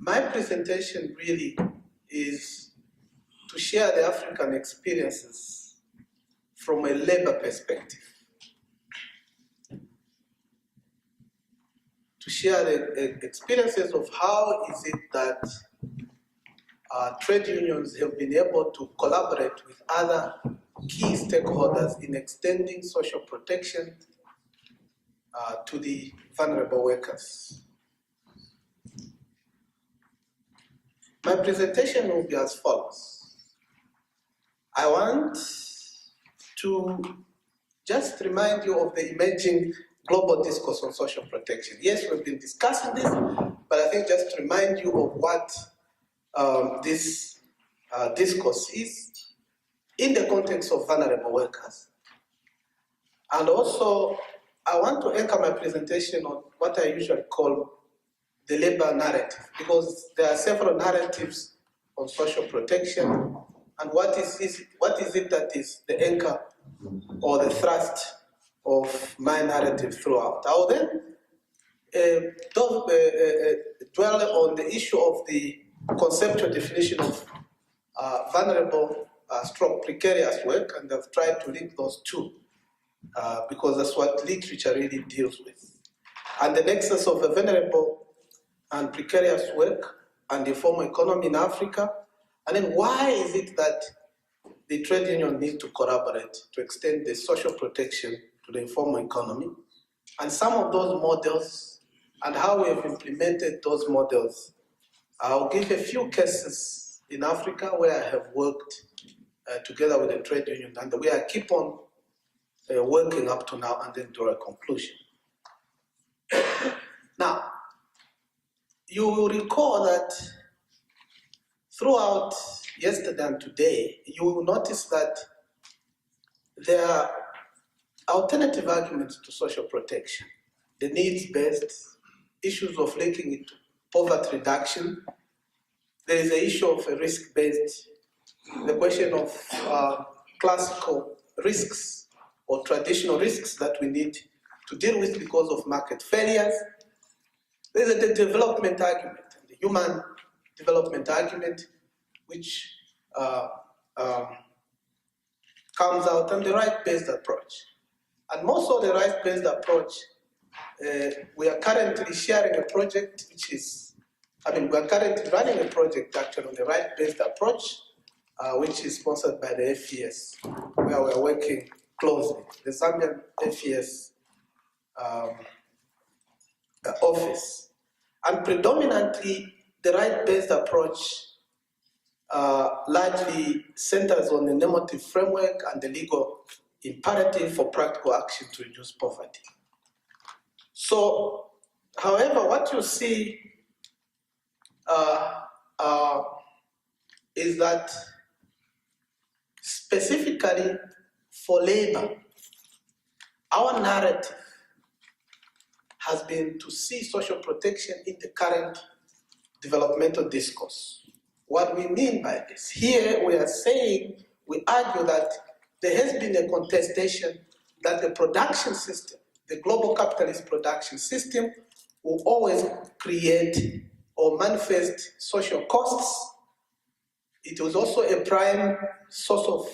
My presentation really is to share the African experiences from a labor perspective. To share the experiences of how is it that trade unions have been able to collaborate with other key stakeholders in extending social protection to the vulnerable workers. My presentation will be as follows. I want to just remind you of the emerging global discourse on social protection. Yes, we've been discussing this, but I think just to remind you of what this discourse is in the context of vulnerable workers. And also, I want to anchor my presentation on what I usually call the labor narrative, because there are several narratives on social protection, and what is it that is the anchor or the thrust of my narrative throughout. I will then dwell on the issue of the conceptual definition of vulnerable stroke precarious work, and I've tried to link those two because that's what literature really deals with. And the nexus of the vulnerable and precarious work and the informal economy in Africa, and then why is it that the trade union needs to collaborate to extend the social protection to the informal economy, and some of those models and how we have implemented those models. I'll give a few cases in Africa where I have worked together with the trade union, and we are keep on working up to now, and then draw a conclusion. Now, you will recall that throughout yesterday and today, you will notice that there are alternative arguments to social protection, the needs-based, issues of linking it to poverty reduction. There is the issue of a risk-based, the question of classical risks or traditional risks that we need to deal with because of market failures. There's the development argument, the human development argument, which comes out, and the right-based approach. And most of the right-based approach, we are currently sharing a project which is, we are currently running a project actually on the right-based approach, which is sponsored by the FES, where we are working closely, the Zambian FES office. And predominantly, the right-based approach largely centers on the normative framework and the legal imperative for practical action to reduce poverty. So, however, what you see is that specifically for labor, our narrative has been to see social protection in the current developmental discourse. What we mean by this, here we are saying, we argue that there has been a contestation that the production system, the global capitalist production system, will always create or manifest social costs. It was also a prime source of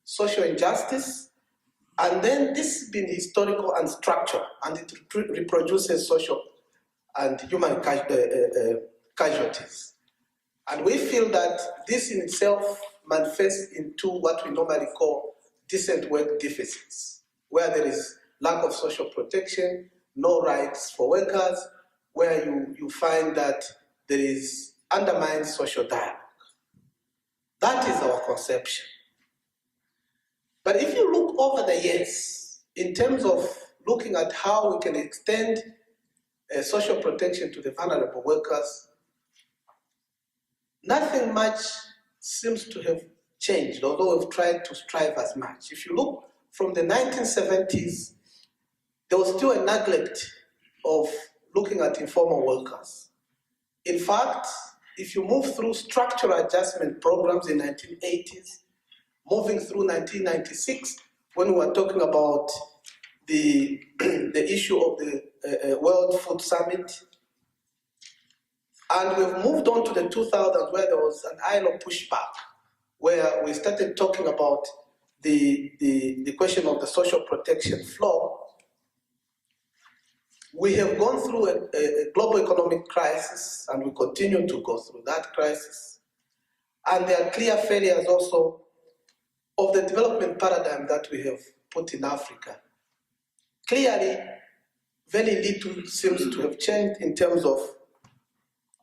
social injustice. And then this has been historical and structural, and it reproduces social and human casualties. And we feel that this in itself manifests into what we normally call decent work deficits, where there is lack of social protection, no rights for workers, where you find that there is undermined social dialogue. That is our conception. But if you look over the years, in terms of looking at how we can extend social protection to the vulnerable workers, nothing much seems to have changed, although we've tried to strive as much. If you look from the 1970s, there was still a neglect of looking at informal workers. In fact, if you move through structural adjustment programs in the 1980s, moving through 1996, when we were talking about the issue of the World Food Summit, And we've moved on to the 2000s where there was an ILO pushback, where we started talking about the question of the social protection floor. We have gone through a global economic crisis, and we continue to go through that crisis. And there are clear failures also of the development paradigm that we have put in Africa. Clearly, very little seems to have changed in terms of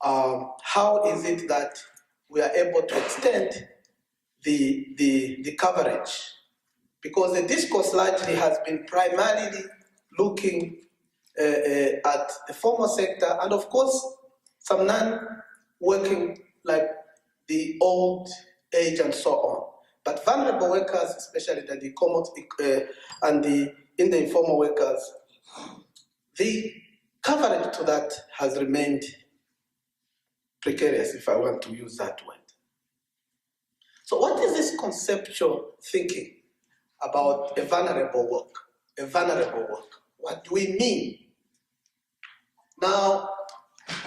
how is it that we are able to extend the coverage, because the discourse largely has been primarily looking at the formal sector and of course some non-working like the old age and so on. But vulnerable workers, especially in the informal workers, the coverage to that has remained precarious, if I want to use that word. So what is this conceptual thinking about a vulnerable work? A vulnerable work. What do we mean? Now,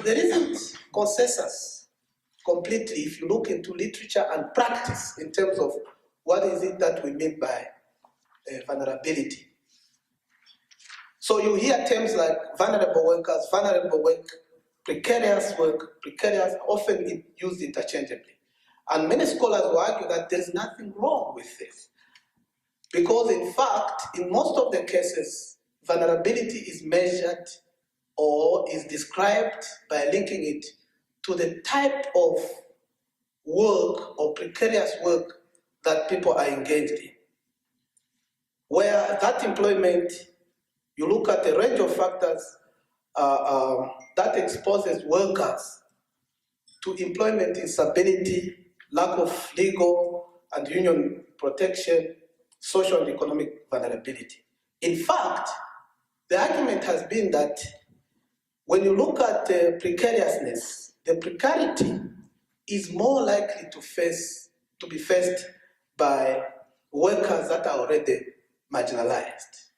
there isn't consensus completely if you look into literature and practice in terms of what is it that we mean by vulnerability. So you hear terms like vulnerable workers, vulnerable work, precarious, often used interchangeably. And many scholars will argue that there's nothing wrong with this. Because in fact, in most of the cases, vulnerability is measured or is described by linking it to the type of work or precarious work that people are engaged in. Where that employment, you look at a range of factors that exposes workers to employment instability, lack of legal and union protection, social and economic vulnerability. In fact, the argument has been that when you look at precariousness, the precarity is more likely to be faced by workers that are already marginalized,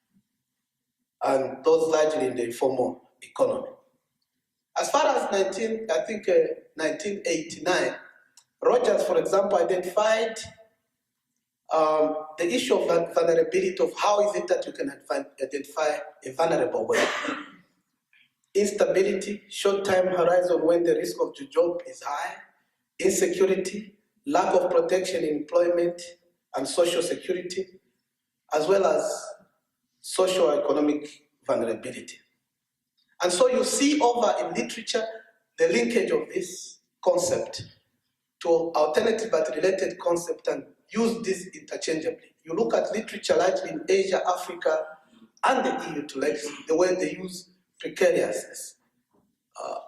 and those largely in the informal economy. As far as 1989, Rogers, for example, identified the issue of vulnerability, of how is it that you can identify a vulnerable worker. Instability, short time horizon when the risk of the job is high, insecurity, lack of protection in employment and social security, as well as socio-economic vulnerability. And so you see over in literature the linkage of this concept to alternative but related concept and use this interchangeably. You look at literature largely in Asia, Africa, and the EU to like the way they use precariousness.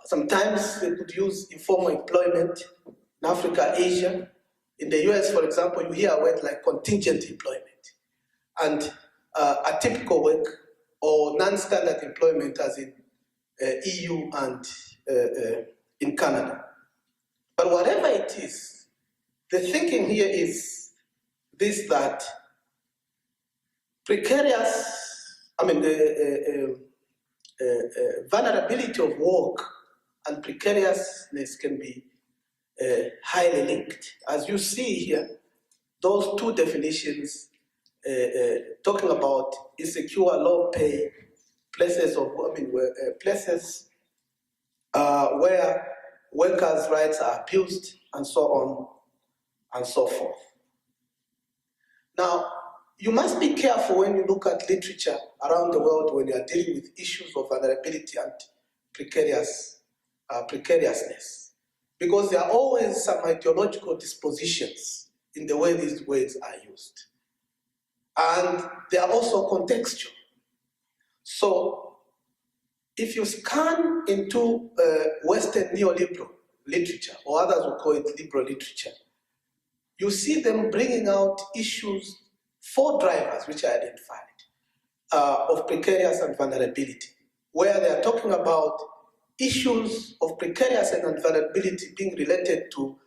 Sometimes they could use informal employment in Africa, Asia. In the US, for example, you hear a word like contingent employment and atypical work or non-standard employment as in EU and in Canada. But whatever it is, the thinking here is this, that vulnerability of work and precariousness can be highly linked. As you see here, those two definitions talking about insecure, low pay, places where workers' rights are abused, and so on and so forth. Now, you must be careful when you look at literature around the world when you are dealing with issues of vulnerability and precariousness, because there are always some ideological dispositions in the way these words are used. And they are also contextual. So, if you scan into Western neoliberal literature, or others will call it liberal literature, you see them bringing out issues, 4 drivers which are identified, of precarious and vulnerability, where they are talking about issues of precarious and vulnerability being related to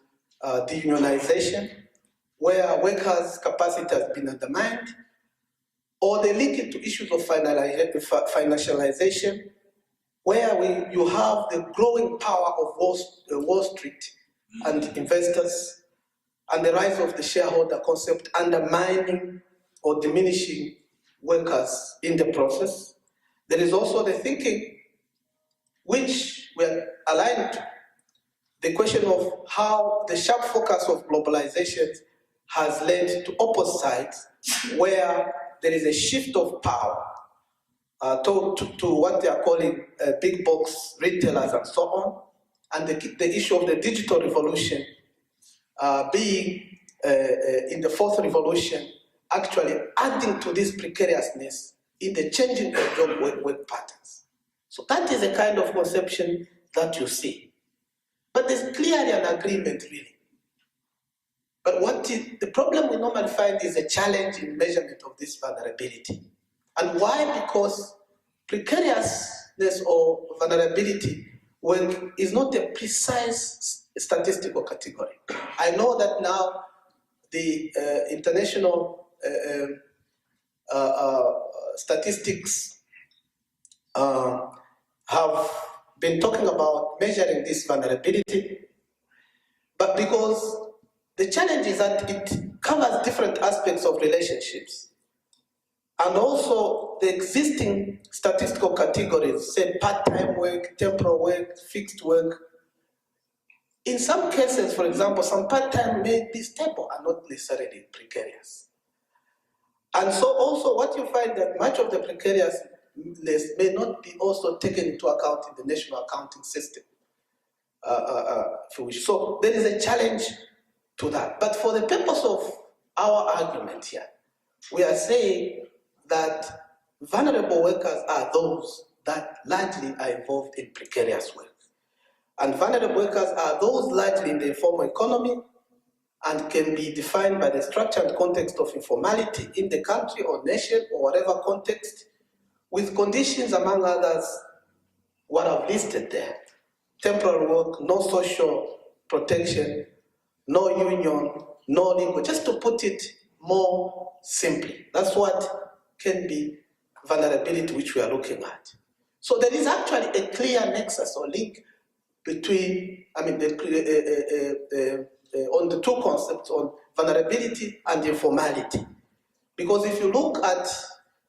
deunionization, where workers' capacity has been undermined, or they link it to issues of financialization, where you have the growing power of Wall Street and investors, and the rise of the shareholder concept undermining or diminishing workers in the process. There is also the thinking, which we are aligned to, the question of how the sharp focus of globalization has led to opposite sides, where there is a shift of power to what they are calling big box retailers and so on, and the issue of the digital revolution being in the fourth revolution, actually adding to this precariousness in the changing of job work patterns. So that is a kind of conception that you see. But there's clearly an agreement, really. But the problem we normally find is a challenge in measurement of this vulnerability. And why? Because precariousness or vulnerability is not a precise statistical category. I know that now the international statistics have been talking about measuring this vulnerability, but because the challenge is that it covers different aspects of relationships, and also the existing statistical categories, say part-time work, temporal work, fixed work. In some cases, for example, some part-time may be stable and not necessarily precarious. And so also what you find that much of the precariousness may not be also taken into account in the national accounting system. So there is a challenge to that. But for the purpose of our argument here, we are saying that vulnerable workers are those that largely are involved in precarious work. And vulnerable workers are those largely in the informal economy and can be defined by the structure and context of informality in the country or nation or whatever context, with conditions, among others, what I've listed there. Temporary work, no social protection, no union, no legal, just to put it more simply. That's what can be vulnerability which we are looking at. So there is actually a clear nexus or link between, on the two concepts on vulnerability and informality. Because if you look at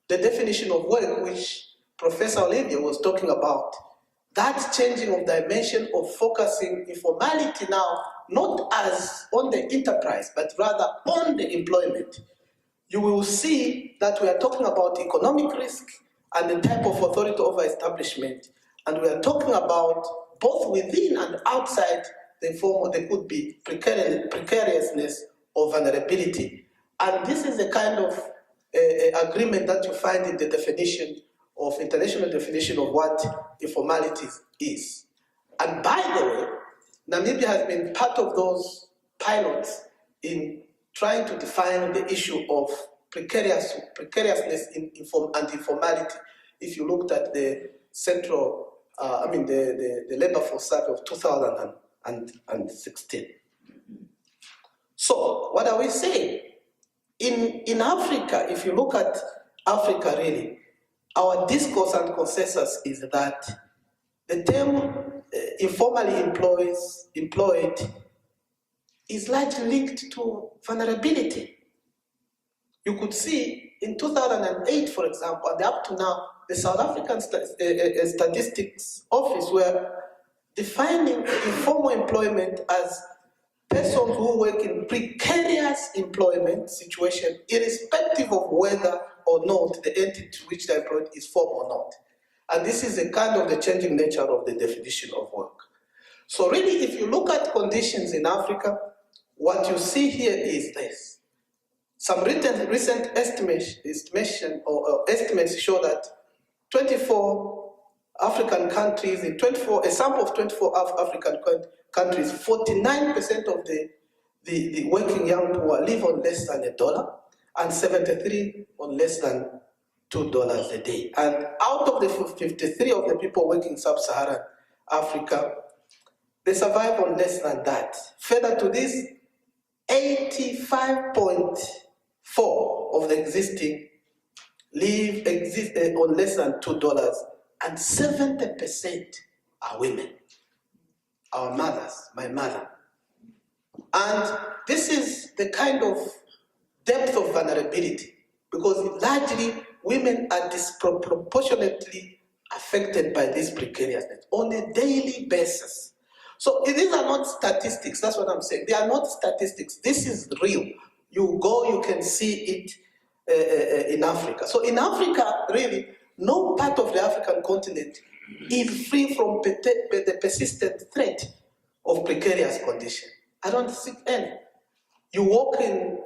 the definition of work, which Professor Olivia was talking about, that changing of dimension of focusing informality now, not as on the enterprise, but rather on the employment, you will see that we are talking about economic risk and the type of authority over establishment, and we are talking about both within and outside the informal, there could be precariousness or vulnerability. And this is the kind of agreement that you find in the definition of international definition of what informality is. And by the way, Namibia has been part of those pilots in trying to define the issue of precariousness and informality. If you looked at the central, the labor force survey of 2016. So what are we saying? In Africa, if you look at Africa really, our discourse and consensus is that the term informally employed is largely linked to vulnerability. You could see in 2008, for example, and up to now, the South African Statistics Office were defining informal employment as persons who work in precarious employment situation, irrespective of whether or not the entity to which they're employed is formal or not. And this is a kind of the changing nature of the definition of work. So really, if you look at conditions in Africa, what you see here is this. Some recent estimation or estimates show that 24 African countries, a sample of 24 African countries, 49% of the working young poor live on less than $1, and 73 on less than $2 a day. And out of the 53 of the people working in sub-Saharan Africa, they survive on less than that. Further to this, 85.4 of the existing exist on less than $2 and 70% are women. Our mothers, my mother. And this is the kind of depth of vulnerability, because largely women are disproportionately affected by this precariousness on a daily basis. So these are not statistics, that's what I'm saying. They are not statistics, this is real. You go, you can see it in Africa. So in Africa, really, no part of the African continent is free from the persistent threat of precarious condition. I don't see any. You walk in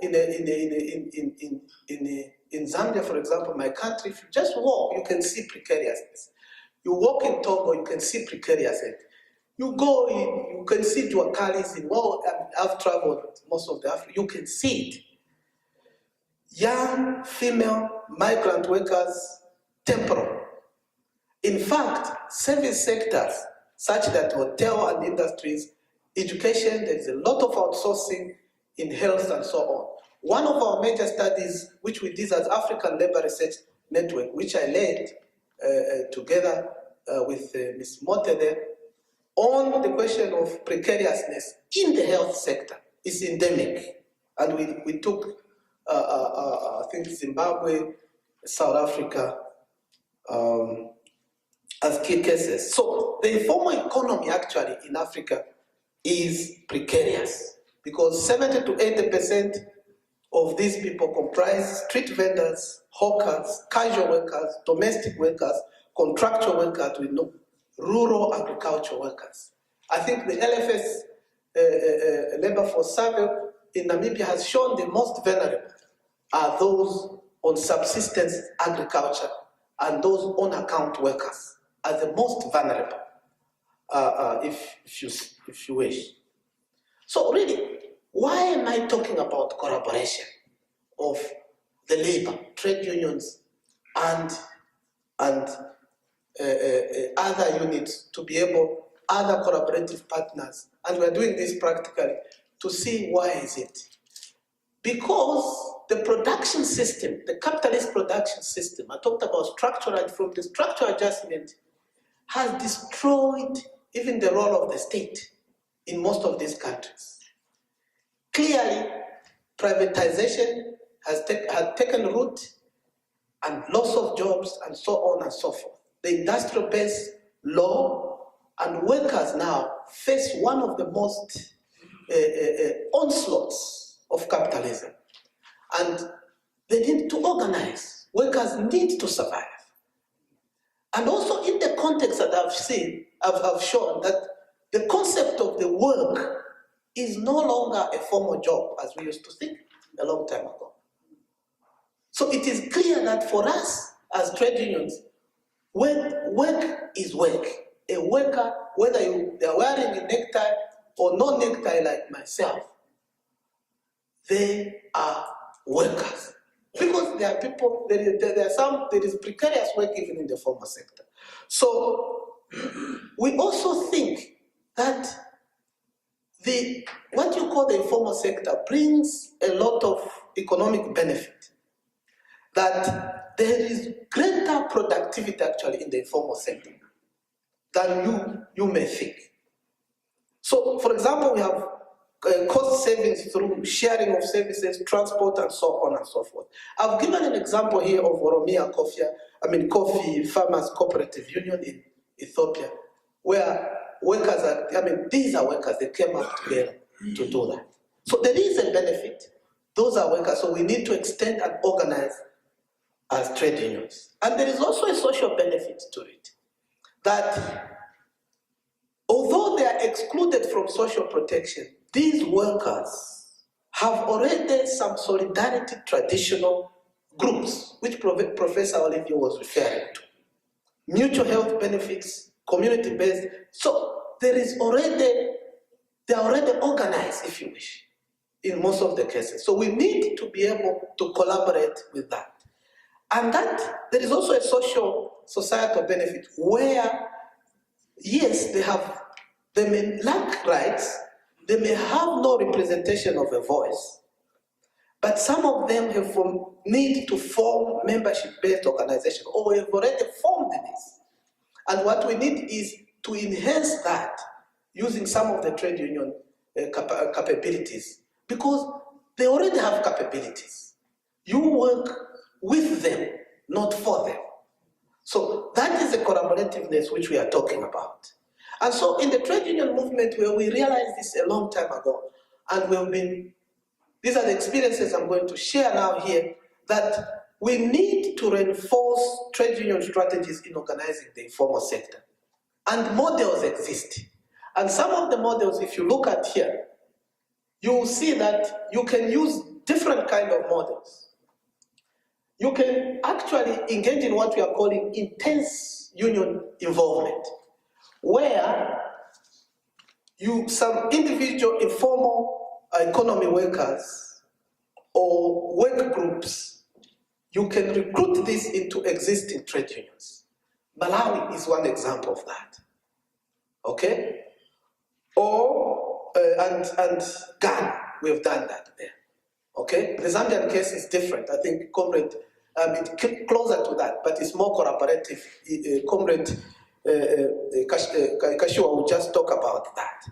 Zambia, for example, my country, if you just walk, you can see precariousness. You walk in Togo, you can see precariousness. You go in, you can see Duakalis in, well, I've traveled most of the Africa, you can see it. Young female migrant workers, temporal. In fact, service sectors, such that hotel and industries, education, there's a lot of outsourcing in health and so on. One of our major studies, which we did as African Labor Research Network, which I led together with Ms. Mote there, on the question of precariousness in the health sector, is endemic. And we took, I think, Zimbabwe, South Africa, as key cases. So the informal economy actually in Africa is precarious, because 70 to 80% of these people comprise street vendors, hawkers, casual workers, domestic workers, contractual workers, with no rural agricultural workers. I think the LFS labor force survey in Namibia has shown the most vulnerable are those on subsistence agriculture and those on account workers are the most vulnerable, if you wish. So really, why am I talking about collaboration of the labor, trade unions, and other units to be able, other collaborative partners, and we're doing this practically to see why is it? Because the production system, the capitalist production system, I talked about structural, and from the structural adjustment, has destroyed even the role of the state in most of these countries. Clearly, privatization has taken root, and loss of jobs, and so on and so forth. The industrial base low, and workers now face one of the most onslaughts of capitalism. And they need to organize. Workers need to survive. And also in the context that I've shown that the concept of the work is no longer a formal job as we used to think a long time ago. So it is clear that for us as trade unions, work is work. A worker, whether they're wearing a necktie or no necktie like myself, they are workers. Because there are people, there is precarious work even in the formal sector. So we also think that what you call the informal sector brings a lot of economic benefit. That there is greater productivity actually in the informal sector than you may think. So, for example, we have cost savings through sharing of services, transport, and so on and so forth. I've given an example here of Oromia Coffee Farmers Cooperative Union in Ethiopia, where workers are, these are workers, they came up together to do that. So there is a benefit. Those are workers, so we need to extend and organize as trade unions. And there is also a social benefit to it, that although they are excluded from social protection, these workers have already some solidarity traditional groups, which Professor Olivier was referring to. Mutual health benefits, community-based. So they are already organized, if you wish, in most of the cases. So we need to be able to collaborate with that. And that there is also a societal benefit where, yes, they may lack rights, they may have no representation of a voice, but some of them need to form membership-based organizations, or have already formed this. And what we need is to enhance that using some of the trade union capabilities, because they already have capabilities. You work with them, not for them. So that is the collaborativeness which we are talking about. And so in the trade union movement, where we realized this a long time ago, and these are the experiences I'm going to share now here, that we need to reinforce trade union strategies in organizing the informal sector. And models exist. And some of the models, if you look at here, you will see that you can use different kind of models. You can actually engage in what we are calling intense union involvement, where some individual informal economy workers or work groups, you can recruit this into existing trade unions. Malawi is one example of that. Okay? And Ghana, we have done that there. Okay? The Zambian case is different. I think Comrade, it's closer to that, but it's more collaborative. Comrade Kashiwa will just talk about that.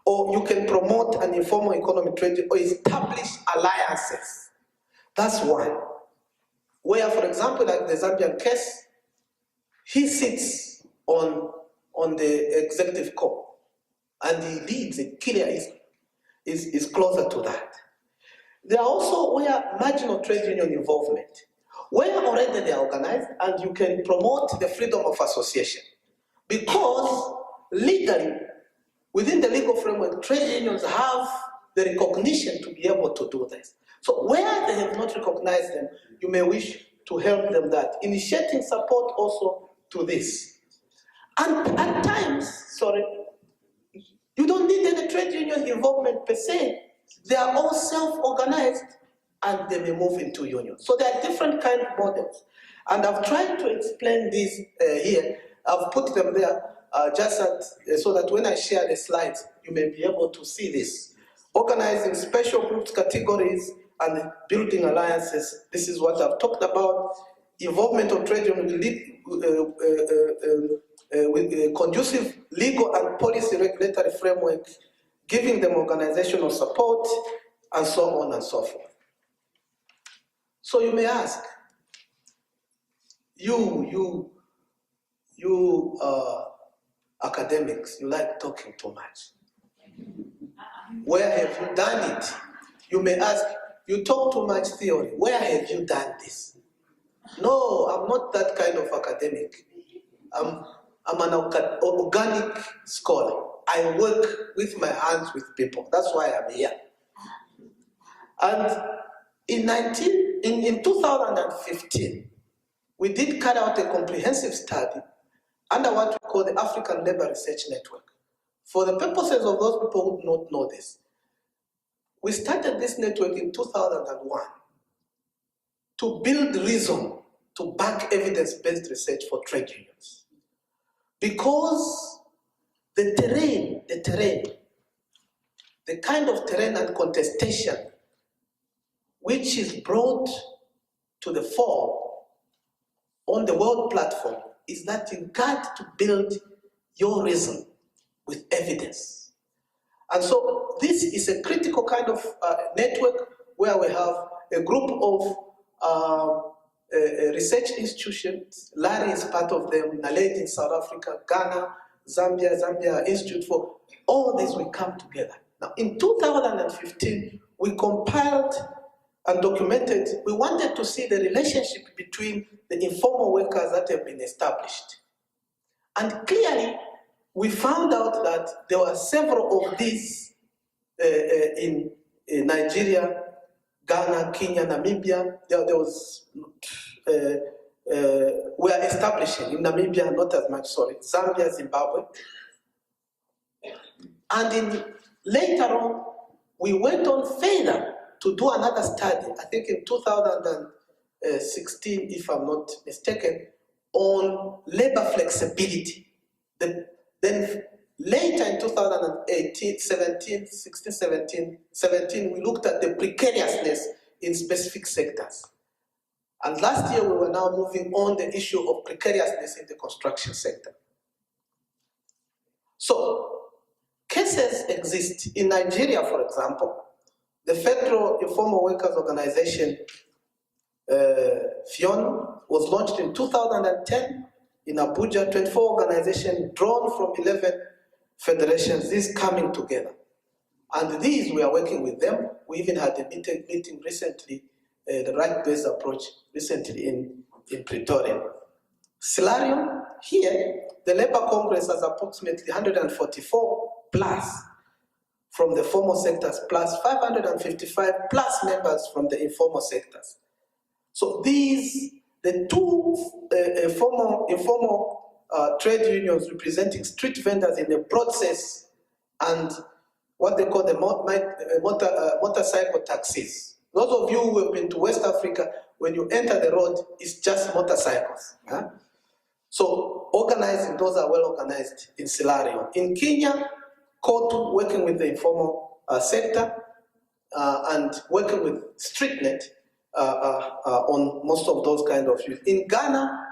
Or you can promote an informal economic trade or establish alliances. That's one. Where, for example, like the Zambian case, he sits on the executive core and he leads it. Kilia is closer to that. There are also where marginal trade union involvement, where already they are organized and you can promote the freedom of association. Because legally, within the legal framework, trade unions have the recognition to be able to do this. So where they have not recognized them, you may wish to help them that, initiating support also to this. And at times, you don't need any trade union involvement per se. They are all self-organized and they may move into unions. So there are different kind of models. And I've tried to explain this here. I've put them there so that when I share the slides, you may be able to see this. Organizing special groups, categories, and building alliances. This is what I've talked about. Involvement of trade union with a conducive legal and policy regulatory framework, giving them organizational support, and so on and so forth. So you may ask, you academics, you like talking too much. Where have you done it? You may ask, you talk too much theory. Where have you done this? No, I'm not that kind of academic. I'm an organic scholar. I work with my hands with people. That's why I'm here. And in 2015, we did carry out a comprehensive study under what we call the African Labor Research Network. For the purposes of those people who do not know this, we started this network in 2001 to build reason to back evidence-based research for trade unions. Because the kind of terrain and contestation which is brought to the fore on the world platform is that you got to build your reason with evidence. And so this is a critical kind of network where we have a group of research institutions. Larry is part of them, Naledi in South Africa, Ghana, Zambia Institute for all this. We come together. Now in 2015, we compiled and documented, we wanted to see the relationship between the informal workers that have been established. And clearly, we found out that there were several of these in Nigeria, Ghana, Kenya, Namibia. There was, we are establishing in Namibia, not as much, Zambia, Zimbabwe. And later on, we went on further to do another study, I think in 2016, if I'm not mistaken, on labor flexibility. Then later in 2017, we looked at the precariousness in specific sectors. And last year we were now moving on the issue of precariousness in the construction sector. So cases exist. In Nigeria, for example, the Federal Informal Workers Organization, FION, was launched in 2010 in Abuja, 24 organizations drawn from 11 federations, these coming together. And these, we are working with them. We even had a meeting recently, the right-based approach recently in Pretoria. Salarium, here, the Labour Congress has approximately 144 plus from the formal sectors, plus 555 plus members from the informal sectors. So these, the two informal trade unions representing street vendors in a broad sense, and what they call the motorcycle taxis. Those of you who have been to West Africa, when you enter the road, it's just motorcycles. Huh? So organizing, those are well organized in Silario. In Kenya, COTU working with the informal sector and working with StreetNet on most of those kind of issues. In Ghana,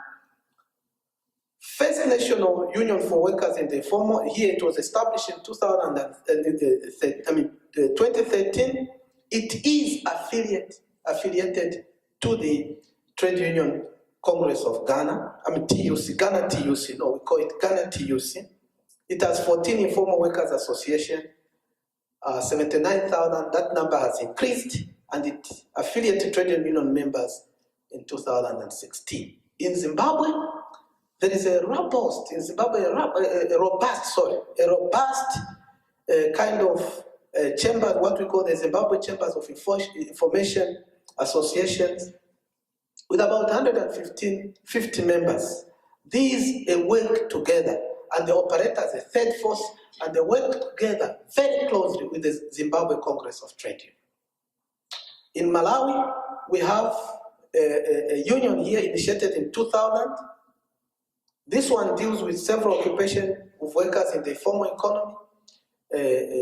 First National Union for Workers in the Informal, here it was established in 2013. It is affiliated to the Trade Union Congress of Ghana, TUC, Ghana TUC, no, we call it Ghana TUC. It has 14 informal workers association, 79,000, that number has increased, and it affiliated trade union members in 2016. In Zimbabwe, there is a robust kind of chamber, what we call the Zimbabwe Chambers of Information Associations, with about 150 members. These work together, and they operate as a third force, and they work together very closely with the Zimbabwe Congress of Trade Union. In Malawi, we have a union here initiated in 2000. This one deals with several occupations of workers in the informal economy,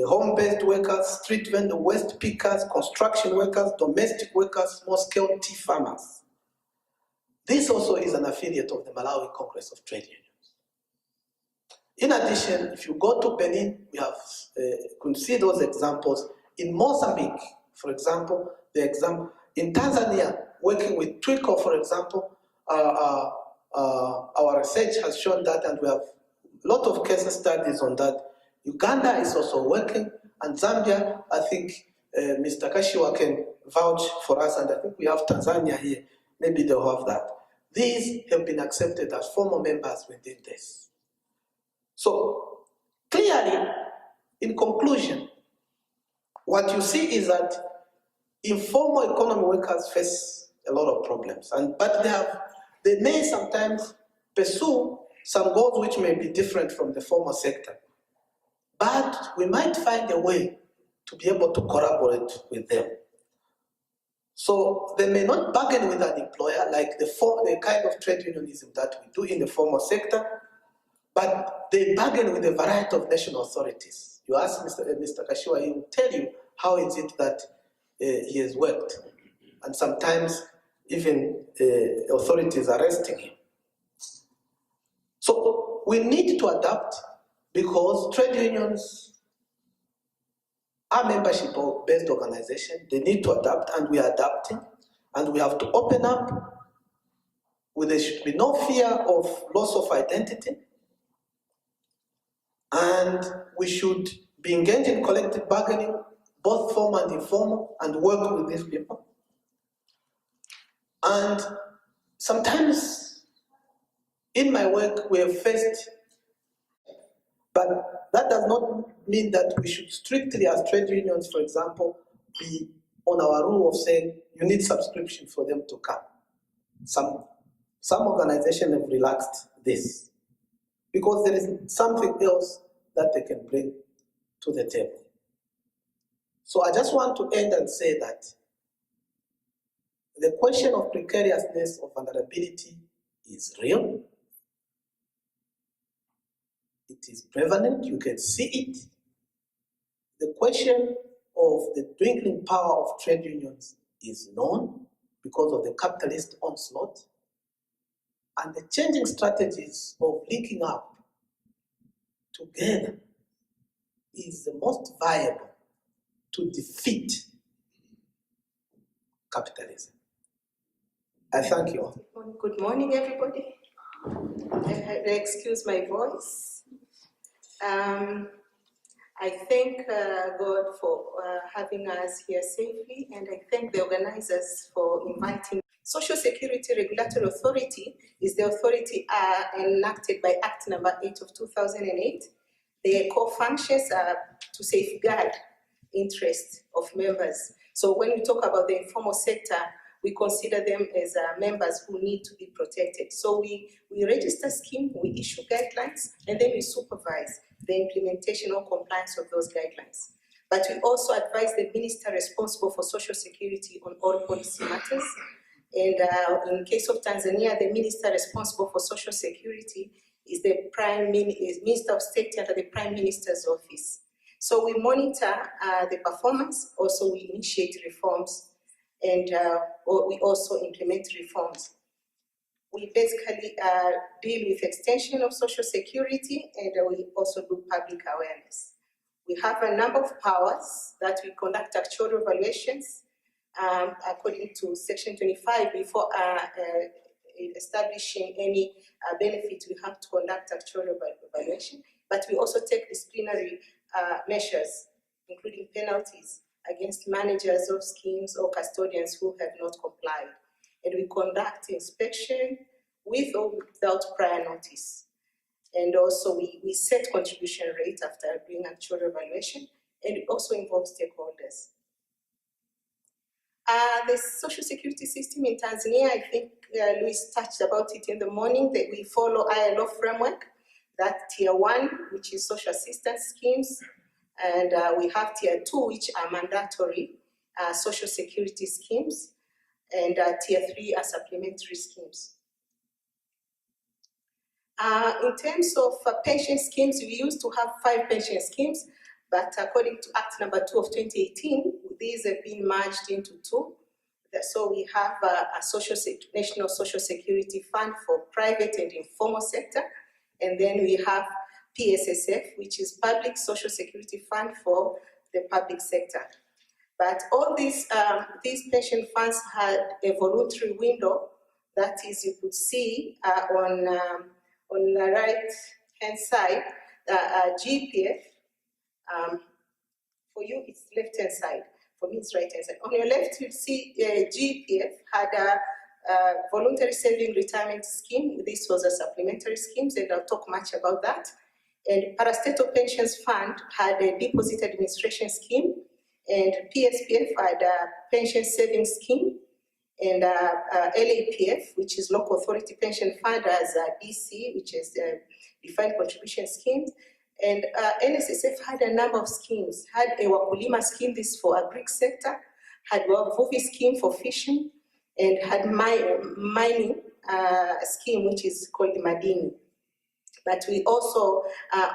home-based workers, street vendor, waste pickers, construction workers, domestic workers, small-scale tea farmers. This also is an affiliate of the Malawi Congress of Trade Unions. In addition, if you go to Benin, we have, you can see those examples. In Mozambique, for example, in Tanzania, working with TWICO, for example, our research has shown that, and we have a lot of case studies on that. Uganda is also working, and Zambia, I think Mr. Kashiwa can vouch for us, and I think we have Tanzania here. Maybe they'll have that. These have been accepted as formal members within this. So, clearly, in conclusion, what you see is that informal economy workers face a lot of problems, but they may sometimes pursue some goals which may be different from the formal sector. But we might find a way to be able to collaborate with them. So they may not bargain with an employer like the kind of trade unionism that we do in the formal sector, but they bargain with a variety of national authorities. You ask Mr. Kashiwa, he will tell you how is it that he has worked. And sometimes even authorities arresting him. So we need to adapt, because trade unions are membership-based organizations. They need to adapt, and we are adapting, and we have to open up. There should be no fear of loss of identity, and we should be engaged in collective bargaining, both formal and informal, and work with these people. And sometimes in my work we have faced, but that does not mean that we should strictly, as trade unions, for example, be on our rule of saying you need subscription for them to come. Some organizations have relaxed this because there is something else that they can bring to the table. So I just want to end and say that the question of precariousness or vulnerability is real. It is prevalent, you can see it. The question of the dwindling power of trade unions is known because of the capitalist onslaught, and the changing strategies of linking up together is the most viable to defeat capitalism. I thank you all. Good morning, everybody. Excuse my voice. I thank God for having us here safely, and I thank the organizers for inviting. Social Security Regulatory Authority is the authority enacted by Act number 8 of 2008. Their core functions are to safeguard interests of members. So when we talk about the informal sector, we consider them as members who need to be protected. So we register scheme, we issue guidelines, and then we supervise the implementation or compliance of those guidelines. But we also advise the minister responsible for social security on all policy matters. And in case of Tanzania, the minister responsible for social security is the Minister of State under the Prime Minister's office. So we monitor the performance, also we initiate reforms, and we also implement reforms. We basically deal with extension of social security, and we also do public awareness. We have a number of powers that we conduct actuarial evaluations according to Section 25. Before establishing any benefit, we have to conduct actuarial evaluation, but we also take disciplinary measures, including penalties against managers of schemes or custodians who have not complied. And we conduct inspection with or without prior notice. And also we set contribution rate after doing actual evaluation, and it also involves stakeholders. The social security system in Tanzania, I think Luis touched about it in the morning, that we follow ILO framework, that tier 1, which is social assistance schemes, and we have tier 2, which are mandatory social security schemes, and tier 3 are supplementary schemes. In terms of pension schemes, we used to have 5 pension schemes, but according to Act number 2 of 2018, these have been merged into 2. So we have a National Social Security Fund for private and informal sector, and then we have PSSF, which is Public Social Security Fund for the public sector. But all these pension funds had a voluntary window. That is, you could see on the right-hand side, GPF. For you, it's left-hand side. For me, it's right-hand side. On your left, you see GPF had a voluntary saving retirement scheme. This was a supplementary scheme, and I'll talk much about that. And Parastatal Pensions Fund had a deposit administration scheme, and PSPF had a pension savings scheme, and LAPF, which is Local Authority Pension Fund, as DC, which is defined contribution schemes. And NSSF had a number of schemes, had a Wakulima scheme, this for agri sector, had a Wavuvi scheme for fishing, and had mining scheme, which is called Madini. But we also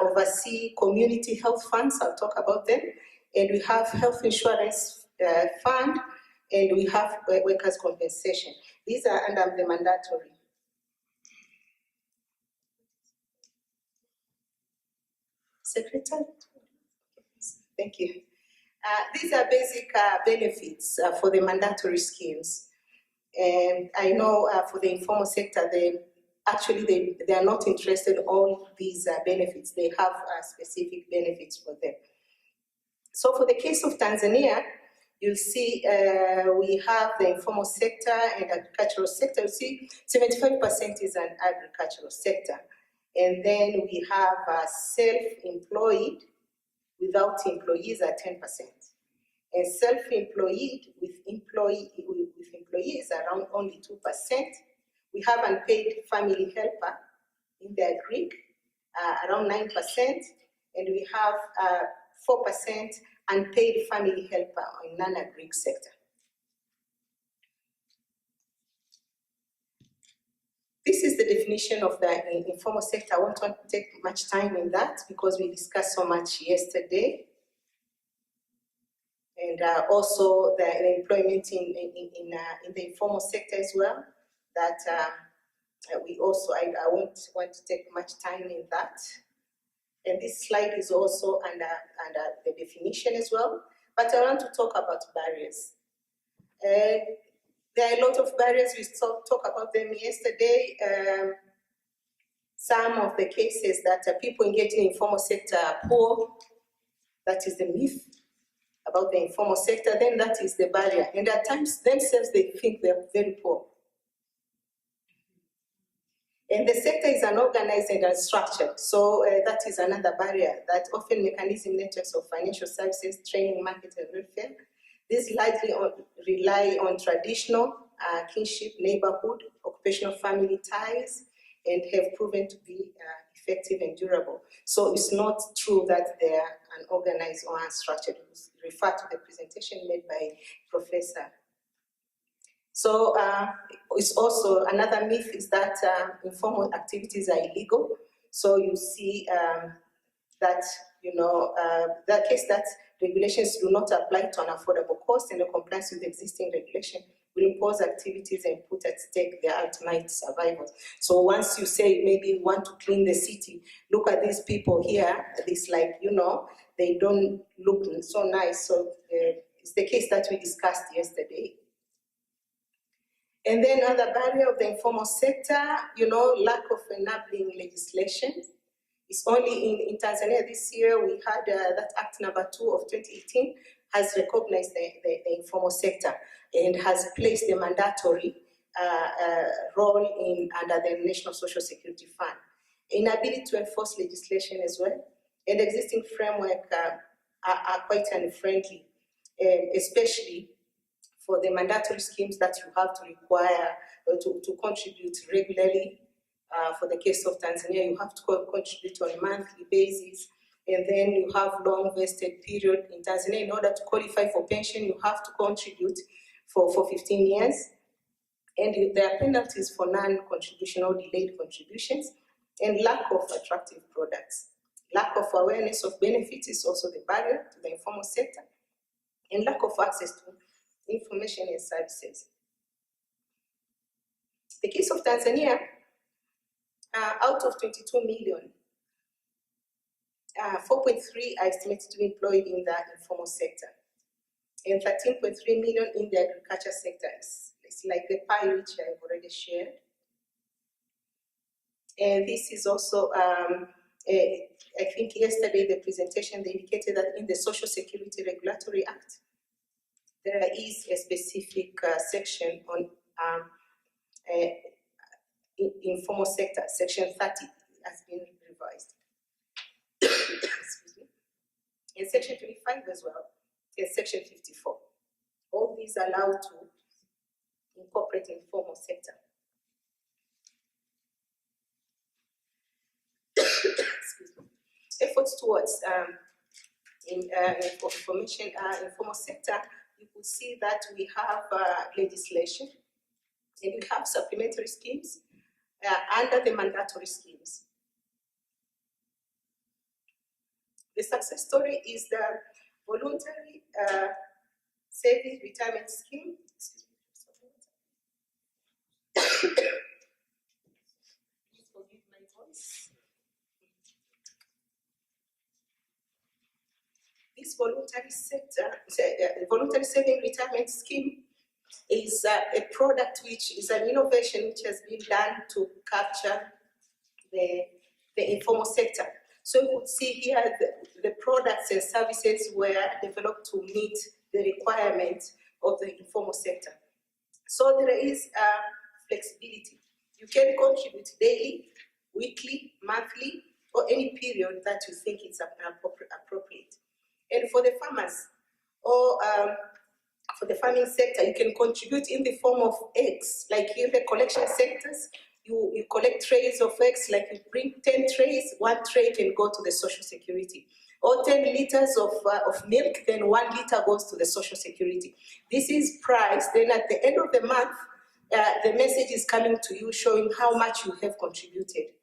oversee community health funds, I'll talk about them, and we have health insurance fund, and we have workers' compensation. These are under the mandatory. Secretary? Thank you. These are basic benefits for the mandatory schemes. And I know for the informal sector, they are not interested in all these benefits. They have specific benefits for them. So for the case of Tanzania, you'll see we have the informal sector and agricultural sector. You see 75% is an agricultural sector. And then we have self-employed without employees at 10%. And self-employed with employees around only 2%. We have unpaid family helper in the Greek, around 9%. And we have 4% unpaid family helper in non-Greek sector. This is the definition of the informal sector. I won't want to take much time in that because we discussed so much yesterday. And also the employment in the informal sector as well. That we also, I won't want to take much time in that. And this slide is also under the definition as well. But I want to talk about barriers. There are a lot of barriers. We talked about them yesterday. Some of the cases that people engaging in the informal sector are poor. That is the myth about the informal sector. Then that is the barrier. And at times themselves they think they're very poor. And the sector is unorganized and unstructured. So that is another barrier, that often mechanism networks of financial services, training, market, and welfare. These largely rely on traditional kinship, neighborhood, occupational family ties, and have proven to be effective and durable. So it's not true that they are unorganized or unstructured. We refer to the presentation made by Professor. So it's also another myth is that informal activities are illegal. So you see that, the case that regulations do not apply to an affordable cost, and the compliance with existing regulation will impose activities and put at stake their ultimate survival. So once you say maybe you want to clean the city, look at these people here, this they don't look so nice. So it's the case that we discussed yesterday. And then another barrier of the informal sector, lack of enabling legislation. It's only in Tanzania this year, we had that Act number 2 of 2018 has recognized the informal sector and has placed the mandatory role under the National Social Security Fund. Inability to enforce legislation as well, and existing framework are quite unfriendly, especially for the mandatory schemes that you have to require to contribute regularly. For the case of Tanzania, you have to contribute on a monthly basis, and then you have long vested period. In Tanzania, in order to qualify for pension, you have to contribute for 15 years, and there are penalties for non-contribution or delayed contributions, and lack of attractive products. Lack of awareness of benefits is also the barrier to the informal sector, and lack of access to information and services. The case of Tanzania, out of 22 million, 4.3 are estimated to be employed in the informal sector, and 13.3 million in the agriculture sector. It's like the pie which I've already shared. And this is also, I think yesterday the presentation, they indicated that in the Social Security Regulatory Act, there is a specific section on informal sector. Section 30 has been revised. Excuse me. And Section 25 as well, and Section 54. All these allow to incorporate informal sector. Excuse me. Efforts towards informal sector, you could see that we have legislation, and we have supplementary schemes under the mandatory schemes. The success story is the voluntary savings retirement scheme. Excuse me. Please forgive my voice. This voluntary saving retirement scheme is a product which is an innovation which has been done to capture the informal sector. So you could see here the products and services were developed to meet the requirements of the informal sector. So there is flexibility. You can contribute daily, weekly, monthly, or any period that you think is appropriate. And for the farmers, or for the farming sector, you can contribute in the form of eggs, like in the collection sectors, you collect trays of eggs, like you bring 10 trays, 1 tray can go to the Social Security. Or 10 liters of milk, then 1 liter goes to the Social Security. This is priced, then at the end of the month, the message is coming to you showing how much you have contributed.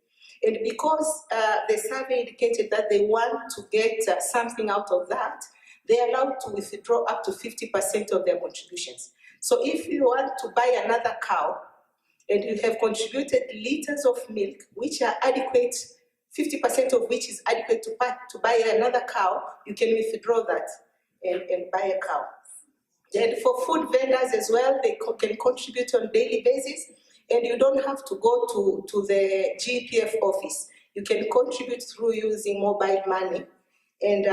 And because the survey indicated that they want to get something out of that, they are allowed to withdraw up to 50% of their contributions. So if you want to buy another cow and you have contributed liters of milk, which are adequate 50% of which is adequate to buy another cow, you can withdraw that and buy a cow. And for food vendors as well, they can contribute on a daily basis, and you don't have to go to the GPF office. You can contribute through using mobile money. And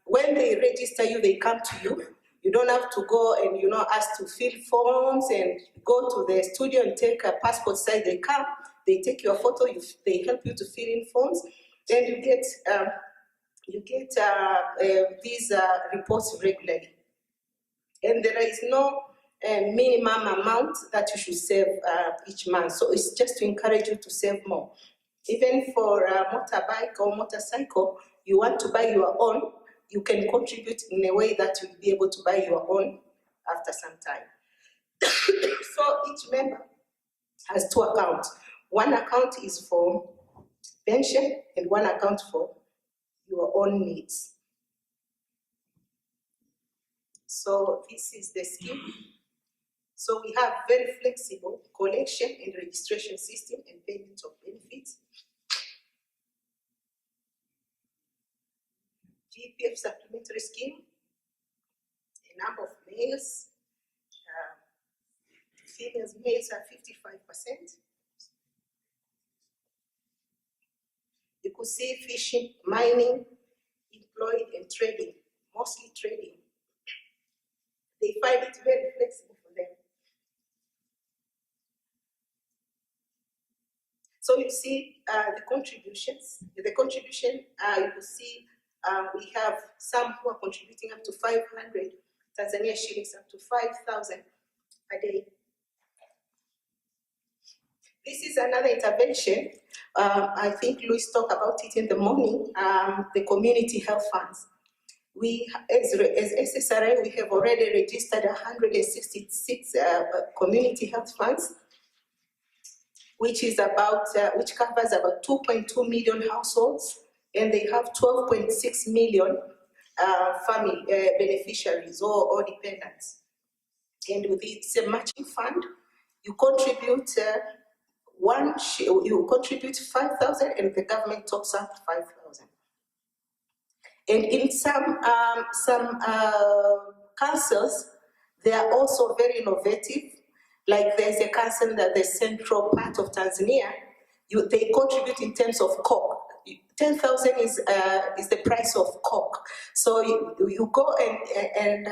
when they register you, they come to you. You don't have to go and ask to fill forms and go to the studio and take a passport size. They come, they take your photo, they help you to fill in forms, and you get these reports regularly. And there is no minimum amount that you should save each month. So it's just to encourage you to save more. Even for a motorbike or motorcycle, you want to buy your own, you can contribute in a way that you'll be able to buy your own after some time. So each member has 2 accounts. One account is for pension and one account for your own needs. So this is the scheme. So we have very flexible collection and registration system and payment of benefits. GPF supplementary scheme, a number of males, females, males are 55%. You could see fishing, mining, employed and trading, mostly trading. They find it very flexible for them. So you see the contributions. The contribution, you will see we have some who are contributing up to 500 Tanzania shillings, up to 5,000 a day. This is another intervention. I think Louis talked about it in the morning, the community health funds. We, as SSRI, we have already registered 166 community health funds, which covers about 2.2 million households, and they have 12.6 million family beneficiaries or dependents. And with it's a matching fund, you contribute you contribute 5,000, and the government tops up 5,000. And in some councils, they are also very innovative. Like there's a council that the central part of Tanzania, they contribute in terms of coke. 10,000 is the price of coke. So you go and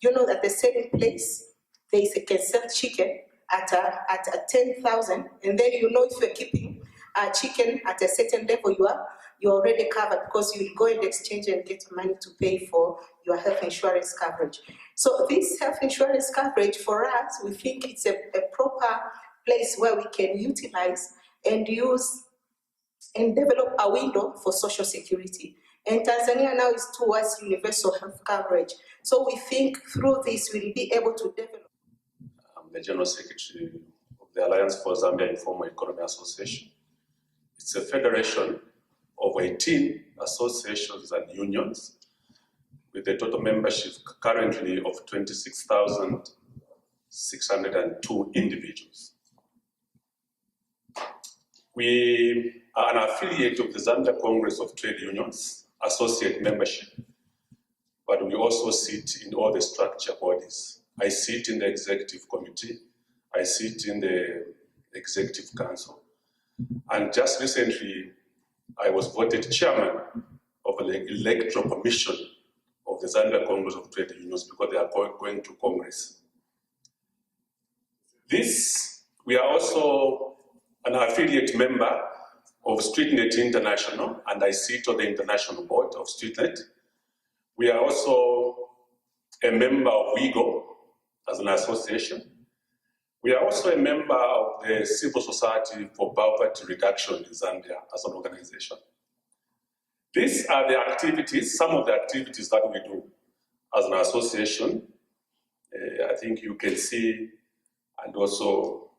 you know that the selling place, they can sell chicken at 10,000, and then you know if you're keeping chicken at a certain level, you're already covered, because you will go and exchange and get money to pay for your health insurance coverage. So this health insurance coverage for us, we think it's a proper place where we can utilize and use and develop a window for social security. And Tanzania now is towards universal health coverage. So we think through this we'll be able to develop. I'm the General Secretary of the Alliance for Zambia Informal Economy Association. It's a federation of 18 associations and unions with a total membership currently of 26,602 individuals. We are an affiliate of the Zambia Congress of Trade Unions, associate membership, but we also sit in all the structure bodies. I sit in the executive committee, I sit in the executive council, and just recently I was voted chairman of the electoral commission of the Zambia Congress of Trade Unions, because they are going to Congress. We are also an affiliate member of StreetNet International, and I sit on the international board of StreetNet. We are also a member of WIGO as an association. We are also a member of the Civil Society for Poverty Reduction in Zambia as an organization. These are the activities, some of the activities that we do as an association. I think you can see, and also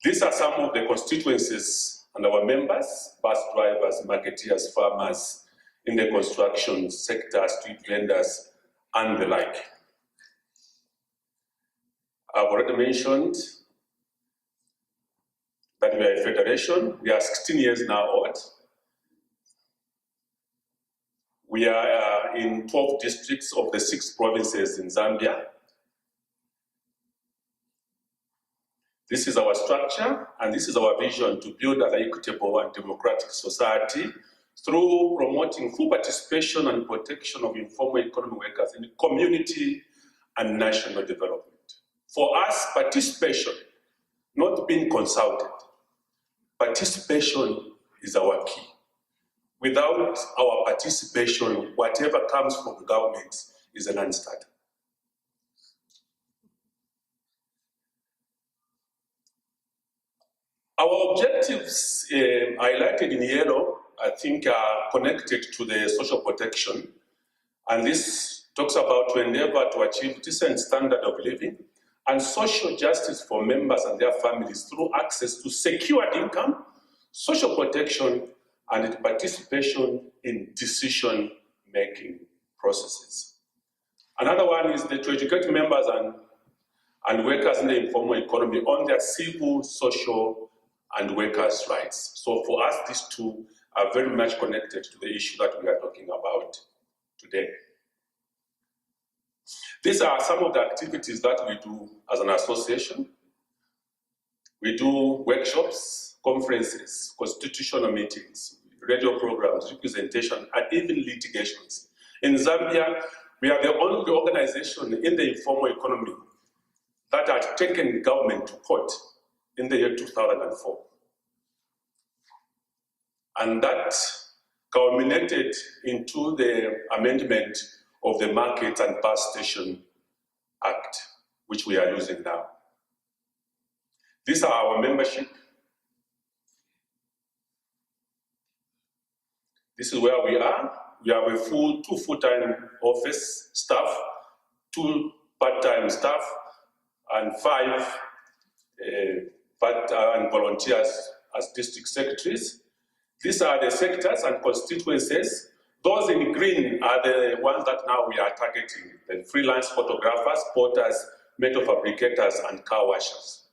these are some of the constituencies and our members: bus drivers, marketeers, farmers in the construction sector, street vendors, and the like. I've already mentioned that we are a federation. We are 16 years now old. We are in 12 districts of the 6 provinces in Zambia. This is our structure, and this is our vision to build an equitable and democratic society through promoting full participation and protection of informal economic workers in community and national development. For us, participation, not being consulted, participation is our key. Without our participation, whatever comes from government is a non-starter. Our objectives highlighted in yellow, I think, are connected to the social protection. And this talks about to endeavor to achieve decent standard of living and social justice for members and their families through access to secured income, social protection, and participation in decision-making processes. Another one is to educate members and workers in the informal economy on their civil, social, and workers' rights. So for us, these two are very much connected to the issue that we are talking about today. These are some of the activities that we do as an association. We do workshops, conferences, constitutional meetings, radio programs, representation, and even litigations. In Zambia, we are the only organization in the informal economy that had taken government to court in the year 2004. And that culminated into the amendment of the Market and Power Station Act, which we are using now. These are our membership. This is where we are. We have a two full-time office staff, 2 part-time staff, and 5 and volunteers as district secretaries. These are the sectors and constituencies. Those in green are the ones that now we are targeting: the freelance photographers, porters, metal fabricators, and car washers.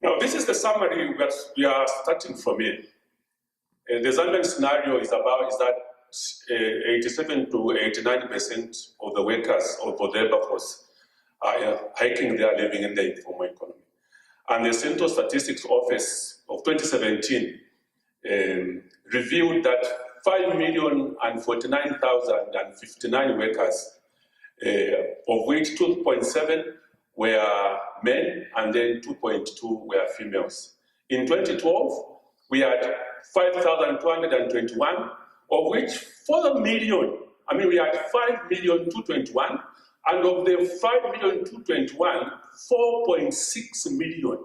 Now, this is the summary that we are starting from here. The Zambian scenario is that 87 to 89% of the workers or the labor force are hiking their living in the informal economy. And the Central Statistics Office of 2017 revealed that 5,049,059 workers, of which 2.7 were men and then 2.2 were females. In 2012, we had 5,221, of which 4 million, we had 5,221,000, and of the 5,221,000, 4.6 million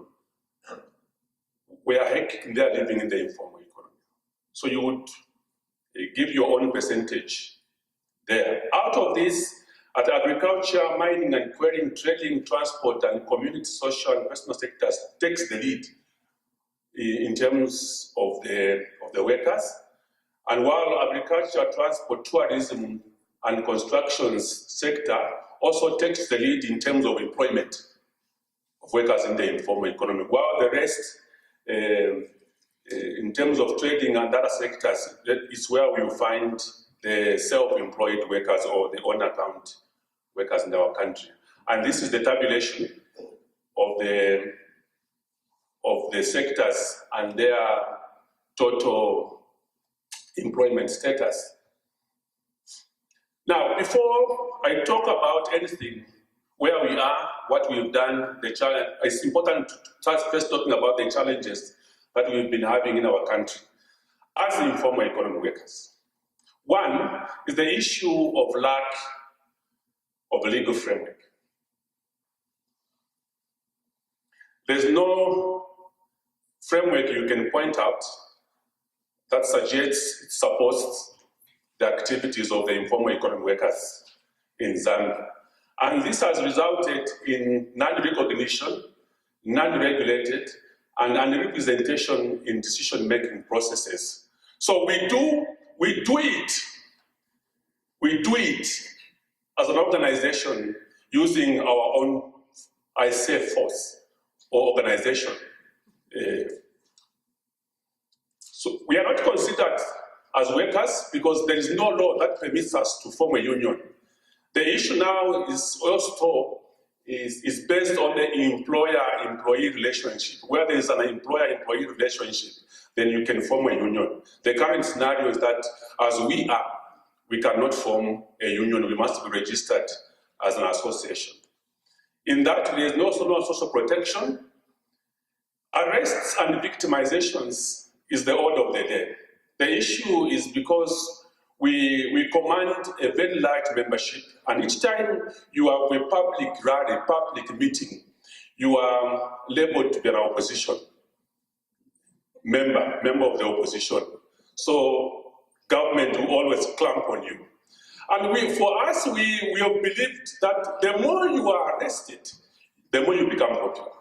were hiking their living in the informal economy. So you would give your own percentage there. Out of this, at agriculture, mining and quarrying, trading, transport, and community, social, and personal sectors takes the lead in terms of the workers. And while agriculture, transport, tourism, and construction sector also takes the lead in terms of employment of workers in the informal economy, while the rest, in terms of trading and other sectors, that is where we will find the self-employed workers or the on-account workers in our country. And this is the tabulation of the sectors and their total employment status. Now, before I talk about anything, where we are, what we've done, the challenge, it's important to start first talking about the challenges that we've been having in our country as informal economic workers. One is the issue of lack of a legal framework. There's no framework you can point out that suggests it supports the activities of the informal economic workers in Zambia. And this has resulted in non-recognition, non-regulated, and unrepresentation in decision-making processes. So we do it as an organization using our own, I say, force or organization. So we are not considered as workers because there is no law that permits us to form a union. The issue now is also is based on the employer-employee relationship. Where there is an employer-employee relationship, then you can form a union. The current scenario is that as we cannot form a union. We must be registered as an association. In that, there is no social protection. Arrests and victimizations is the order of the day. The issue is because we command a very large membership, and each time you have a public rally, public meeting, you are labeled to be an opposition member of the opposition. So government will always clamp on you. And for us, we have believed that the more you are arrested, the more you become popular.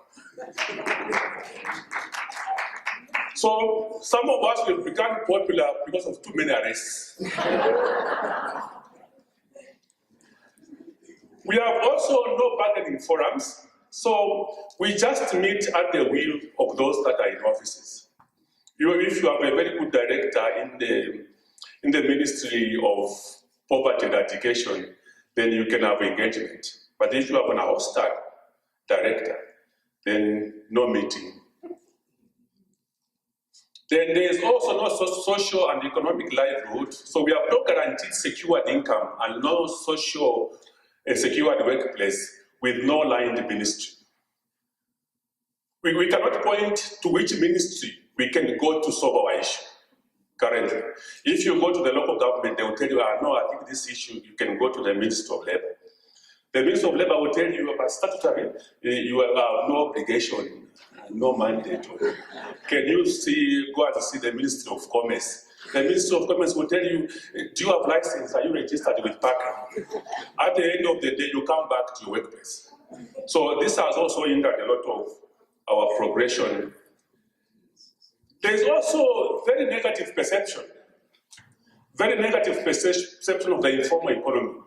So some of us will become popular because of too many arrests. We have also no bargaining forums, so we just meet at the will of those that are in offices. If you have a very good director in the Ministry of Poverty and Education, then you can have engagement. But if you have an hostile director, then no meeting. Then there is also no social and economic livelihood. So we have no guaranteed secured income and no social secured workplace with no line in ministry. We cannot point to which ministry we can go to solve our issue currently. If you go to the local government, they will tell you, no, I think this issue, you can go to the Minister of Labor. The Minister of Labor will tell you, about statutory, you have no obligation, no mandate. Can you go and see the Ministry of Commerce? The Ministry of Commerce will tell you, do you have license? Are you registered with PACA? At the end of the day, you come back to your workplace. So this has also hindered a lot of our progression. There is also very negative perception of the informal economy.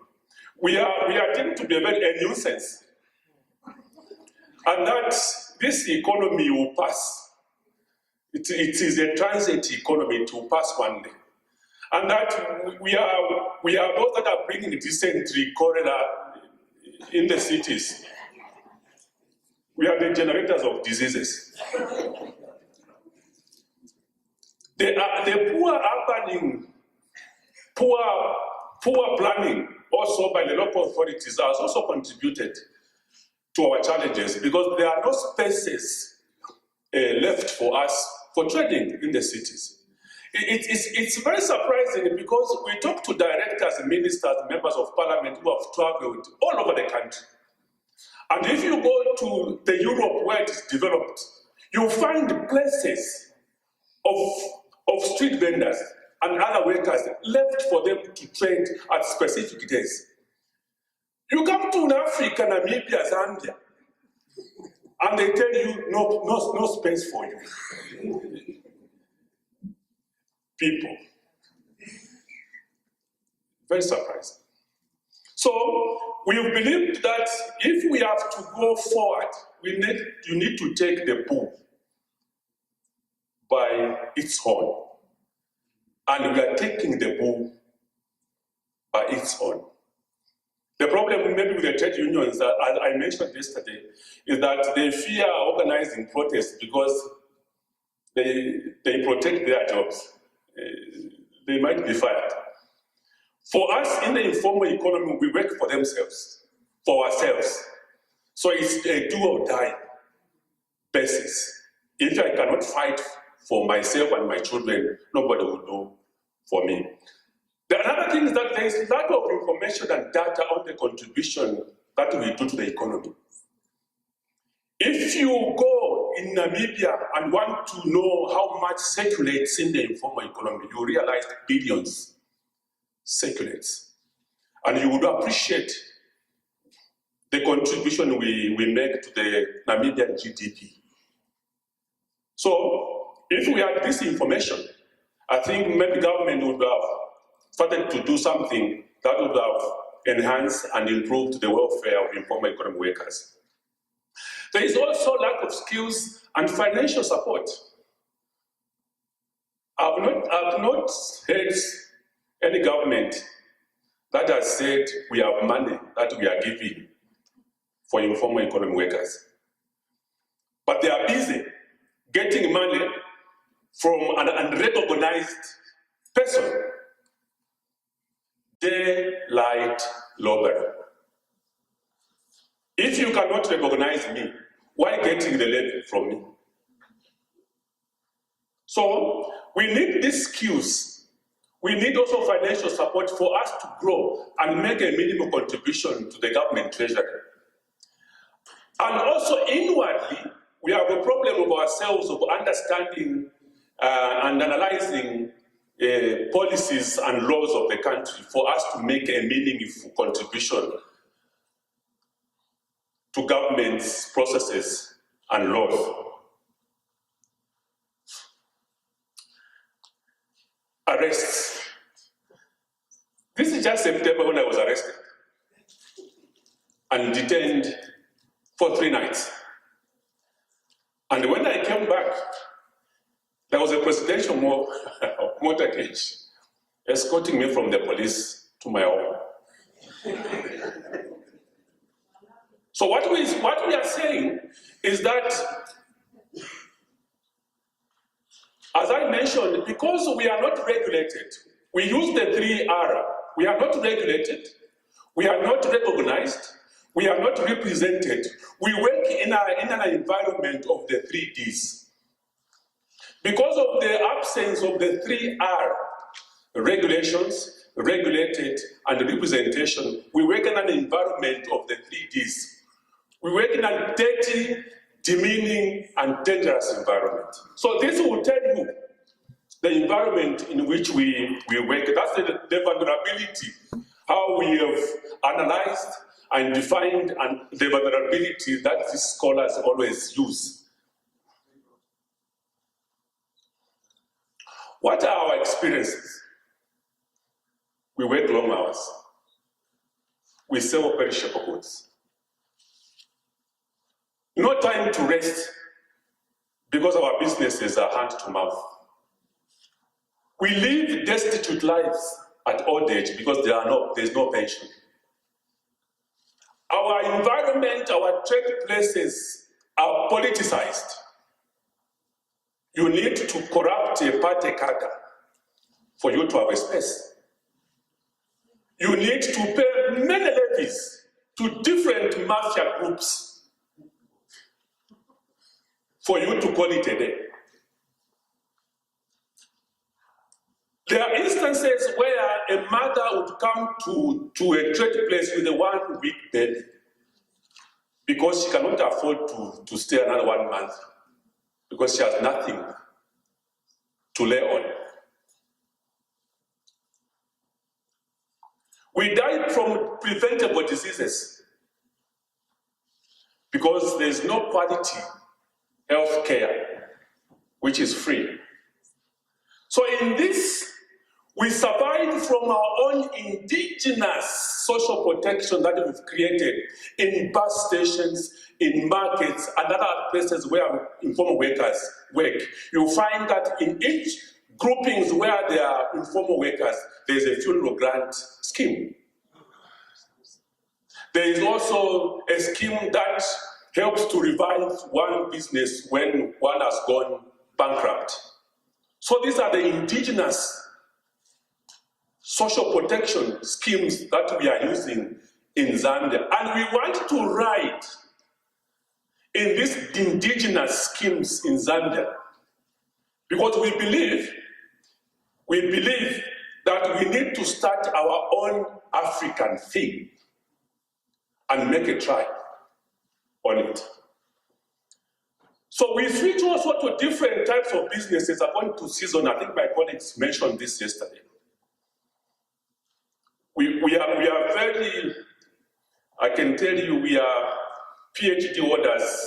We are deemed to be a nuisance, and that this economy will pass. It is a transit economy to pass one day, and that we are those that are bringing dysentery, cholera in the cities. We are the generators of diseases. The poor urbaning, poor planning, also by the local authorities, has also contributed to our challenges because there are no spaces left for us for trading in the cities. It's very surprising because we talk to directors, ministers, members of parliament who have traveled all over the country. And if you go to the Europe where it is developed, you find places of street vendors and other workers left for them to trade at specific days. You come to Africa, Namibia, Zambia, and they tell you no space for you. People. Very surprising. So we've believed that if we have to go forward, you need to take the bull by its horn. And we are taking the bull by its horn. The problem maybe with the trade unions, as I mentioned yesterday, is that they fear organizing protests because they protect their jobs. They might be fired. For us in the informal economy, we work for ourselves. So it's a do or die basis. If I cannot fight for myself and my children, nobody will do for me. The another thing is that there is lack of information and data on the contribution that we do to the economy. If you go in Namibia and want to know how much circulates in the informal economy, you realize billions circulates. And you would appreciate the contribution we make to the Namibian GDP. So if we had this information, I think maybe government would have started to do something that would have enhanced and improved the welfare of informal economic workers. There is also lack of skills and financial support. I've not heard any government that has said we have money that we are giving for informal economy workers. But they are busy getting money from an unrecognized person. Daylight robbery. If you cannot recognize me, why getting the levy from me? So we need these skills. We need also financial support for us to grow and make a minimum contribution to the government treasury. And also inwardly, we have a problem of ourselves of understanding and analyzing policies and laws of the country for us to make a meaningful contribution to government's processes and laws. Arrests. This is just September when I was arrested and detained for 3 nights. And when I came back, there was a presidential motorcade escorting me from the police to my home. So what we are saying is that, as I mentioned, because we are not regulated, we use the 3R. We are not regulated, we are not recognized, we are not represented. We work in an environment of the 3 Ds. Because of the absence of the 3R, regulations, regulated, and representation, we work in an environment of the 3 Ds. We work in a dirty, demeaning, and dangerous environment. So this will tell you the environment in which we work. That's the vulnerability, how we have analyzed and defined and the vulnerability that these scholars always use. What are our experiences? We work long hours. We sell perishable goods. No time to rest because our businesses are hand to mouth. We live destitute lives at old age because there's no pension. Our environment, our trade places are politicized. You need to corrupt a party cadre for you to have a space. You need to pay many levies to different mafia groups for you to call it a day. There are instances where a mother would come to a trade place with a 1-week baby because she cannot afford to stay another 1 month because she has nothing to lay on. We die from preventable diseases because there's no quality health care, which is free. So in this, we survive from our own indigenous social protection that we've created in bus stations, in markets, and other places where informal workers work. You'll find that in each groupings where there are informal workers, there's a funeral grant scheme. There is also a scheme that helps to revive one business when one has gone bankrupt. So these are the indigenous social protection schemes that we are using in Zambia. And we want to ride in these indigenous schemes in Zambia because we believe that we need to start our own African thing and make a try on it. So we switch also to different types of businesses according to season. I think my colleagues mentioned this yesterday. We are very, I can tell you, we are PhD holders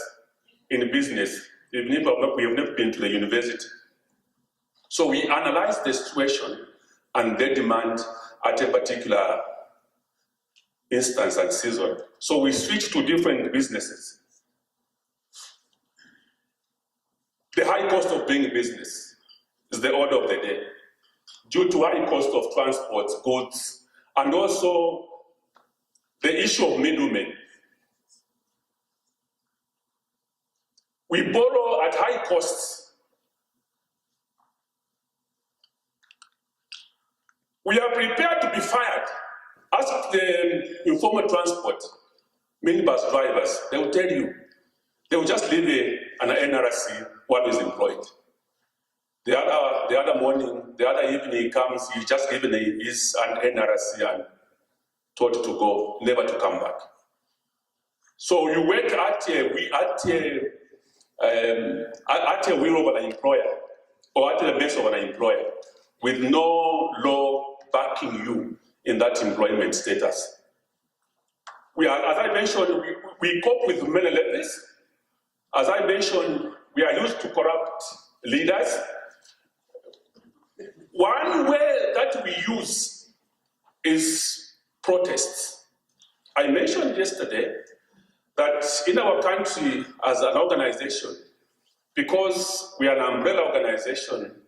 in business, even if we have never been to the university. So we analyze the situation and the demand at a particular instance and season. So we switch to different businesses. The high cost of doing business is the order of the day, due to high cost of transport, goods, and also the issue of middlemen. We borrow at high costs. We are prepared to be fired. Ask the informal transport, minibus drivers, they will tell you. They will just leave an NRC while he's employed. The other morning, the other evening he comes, he's just given his NRC and told to go, never to come back. So you work at a will of an employer or at the base of an employer with no law backing you in that employment status. As I mentioned, we cope with many levels. As I mentioned, we are used to corrupt leaders. One way that we use is protests. I mentioned yesterday that in our country as an organization, because we are an umbrella organization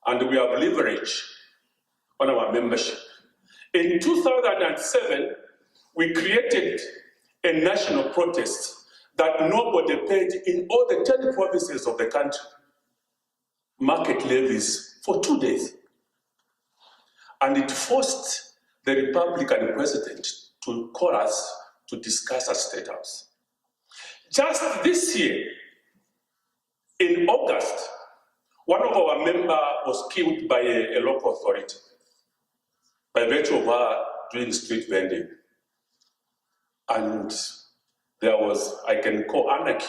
and we have leverage on our membership, in 2007, we created a national protest that nobody paid in all the 10 provinces of the country market levies for 2 days. And it forced the Republican president to call us to discuss at State House. Just this year, in August, one of our members was killed by a local authority by virtue of her doing street vending. And there was, I can call anarchy.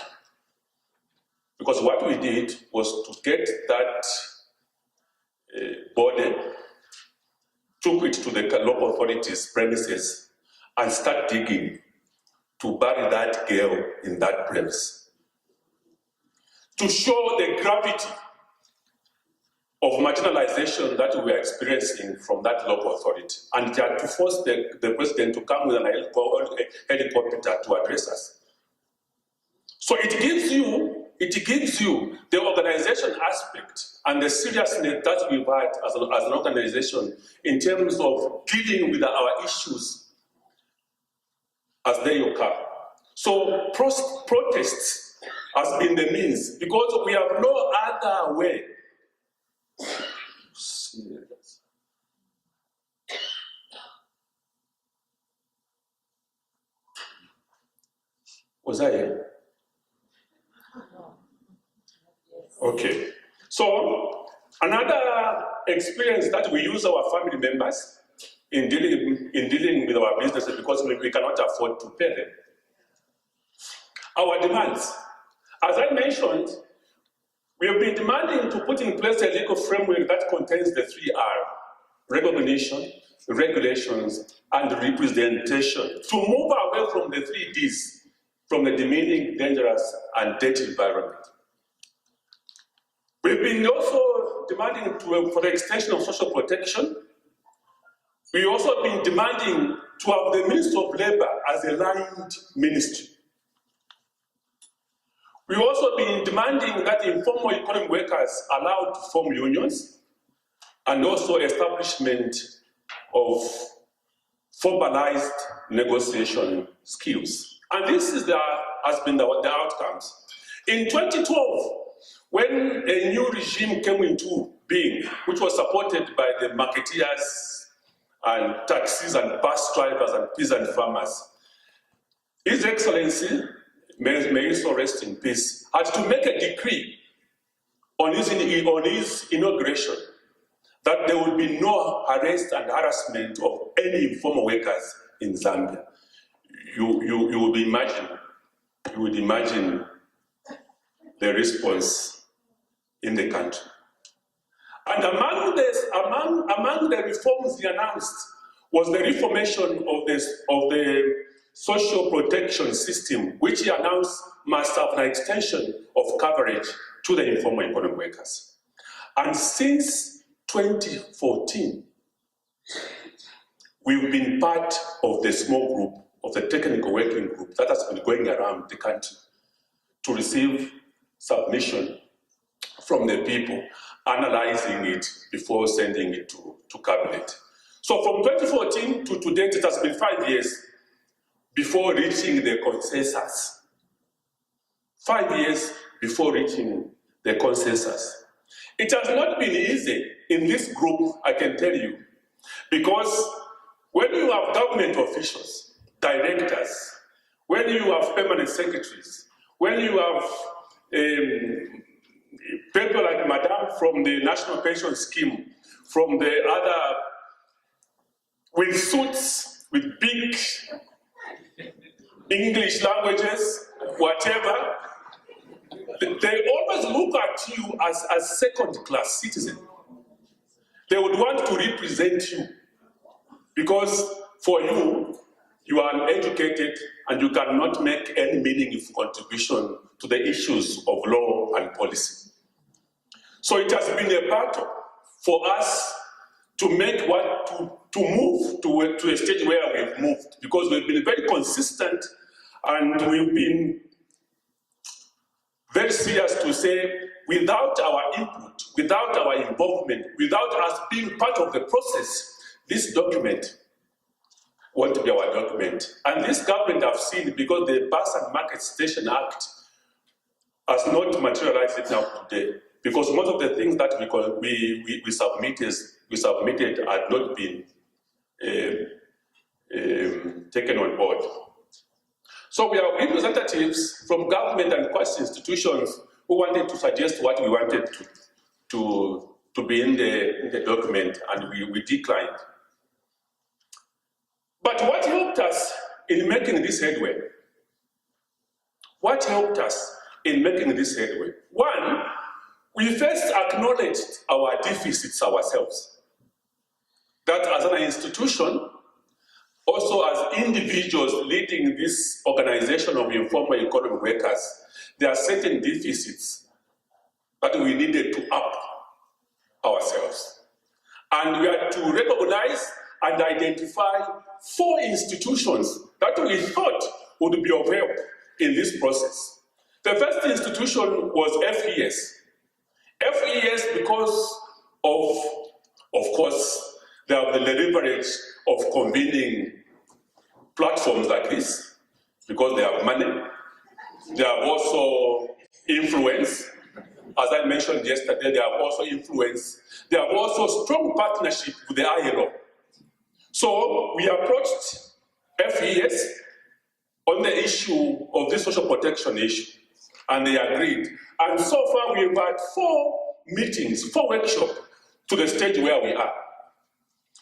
Because what we did was to get that body, took it to the local authorities' premises and start digging to bury that girl in that premise. To show the gravity of marginalization that we are experiencing from that local authority, and to force the president to come with an helicopter to address us. So it gives you the organization aspect and the seriousness that we've had as an organization in terms of dealing with our issues as they occur. So protests has been the means, because we have no other way. Was I here? Okay. So another experience that we use our family members in dealing with our businesses, because we cannot afford to pay them. Our demands. As I mentioned, we have been demanding to put in place a legal framework that contains the 3R: recognition, regulations, and representation, to move away from the 3Ds, from the demeaning, dangerous, and dirty environment. We've been also demanding for the extension of social protection. We've also been demanding to have the Ministry of Labor as a lined ministry. We've also been demanding that informal economic workers allowed to form unions, and also establishment of formalized negotiation skills. And this has been the outcomes. In 2012, when a new regime came into being, which was supported by the marketeers and taxis and bus drivers and peasant farmers, His Excellency, may he so rest in peace, had to make a decree on his inauguration that there would be no arrest and harassment of any informal workers in Zambia. You would imagine the response in the country. And among the reforms he announced was the reformation of the social protection system, which he announced must have an extension of coverage to the informal economic workers. And since 2014, we've been part of the small group, of the technical working group that has been going around the country to receive submission from the people, analyzing it before sending it to cabinet. So from 2014 to date, it has been 5 years before reaching the consensus. 5 years before reaching the consensus. It has not been easy in this group, I can tell you, because when you have government officials, directors, when you have permanent secretaries, when you have people like Madame from the National Pension Scheme, from the other, with suits, with big English languages, whatever, they always look at you as second-class citizen. They would want to represent you because for you, you are uneducated and you cannot make any meaningful contribution to the issues of law and policy. So it has been a battle for us to make to move to a stage where we've moved, because we've been very consistent and we've been very serious to say, without our input, without our involvement, without us being part of the process, this document won't be our document. And this government I've seen, because the Bus and Market Station Act has not materialized it now today, because most of the things that we submitted had not been taken on board. So we have representatives from government and quasi institutions who wanted to suggest what we wanted to be in the document, and we declined. But what helped us in making this headway? What helped us in making this headway? One, we first acknowledged our deficits ourselves. That as an institution, also as individuals leading this organization of informal economic workers, there are certain deficits that we needed to up ourselves. And we had to recognize and identify 4 institutions that we thought would be of help in this process. The first institution was FES. FES because of course, they have the leverage of convening platforms like this, because they have money. They have also influence. As I mentioned yesterday, they have also influence. They have also strong partnership with the ILO. So we approached FES on the issue of this social protection issue, and they agreed. And so far we've had 4 meetings, 4 workshops to the stage where we are.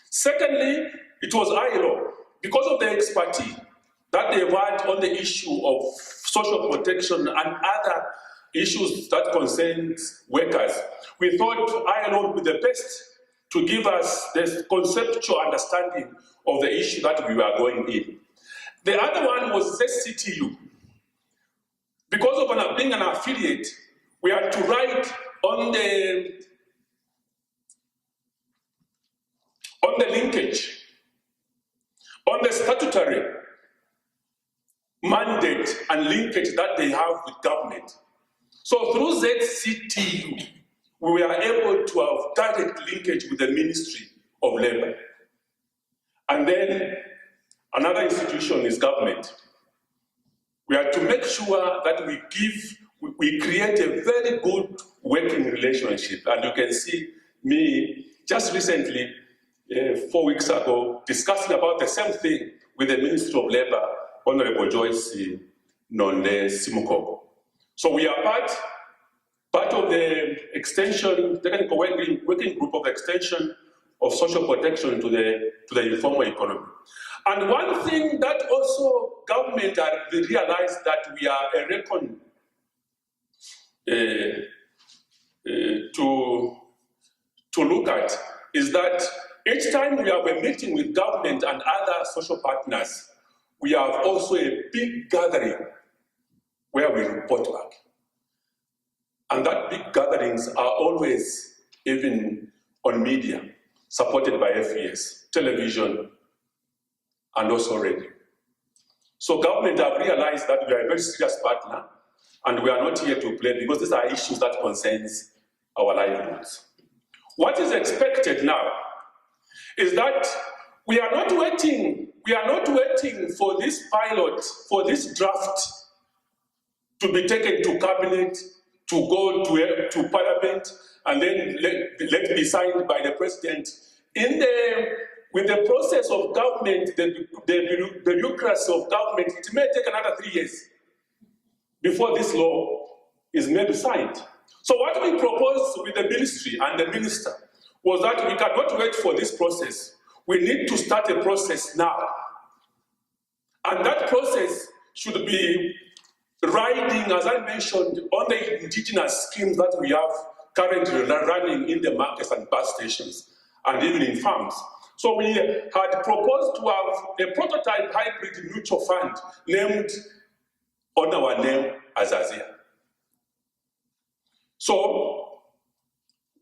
Secondly, it was ILO, because of the expertise that they've had on the issue of social protection and other issues that concern workers. We thought ILO would be the best to give us the conceptual understanding of the issue that we were going in. The other one was ZCTU. Because of being an affiliate, we had to write on the linkage, on the statutory mandate and linkage that they have with government. So through ZCTU, we were able to have direct linkage with the Ministry of Labour. And then another institution is government. We had to make sure that we create a very good working relationship. And you can see me just recently, 4 weeks ago, discussing about the same thing with the Ministry of Labour, Honorable Joyce Nonde Simukogo. So we are part of the extension, technical working group of extension of social protection to the informal economy. And one thing that also government had realized that we are a reckon to look at is that each time we have a meeting with government and other social partners, we have also a big gathering where we report back. And that big gatherings are always even on media, supported by FES, television, and also radio. So government have realized that we are a very serious partner, and we are not here to play because these are issues that concerns our livelihoods. What is expected now is that we are not waiting for this pilot, for this draft to be taken to cabinet, to go to parliament, and then let it be signed by the president. With the process of government, the bureaucracy of government, it may take another 3 years before this law is maybe signed. So what we proposed with the ministry and the minister was that we cannot wait for this process. We need to start a process now. And that process should be riding, as I mentioned, on the indigenous schemes that we have currently running in the markets and bus stations, and even in farms. So we had proposed to have a prototype hybrid mutual fund named on our name as Azia. So,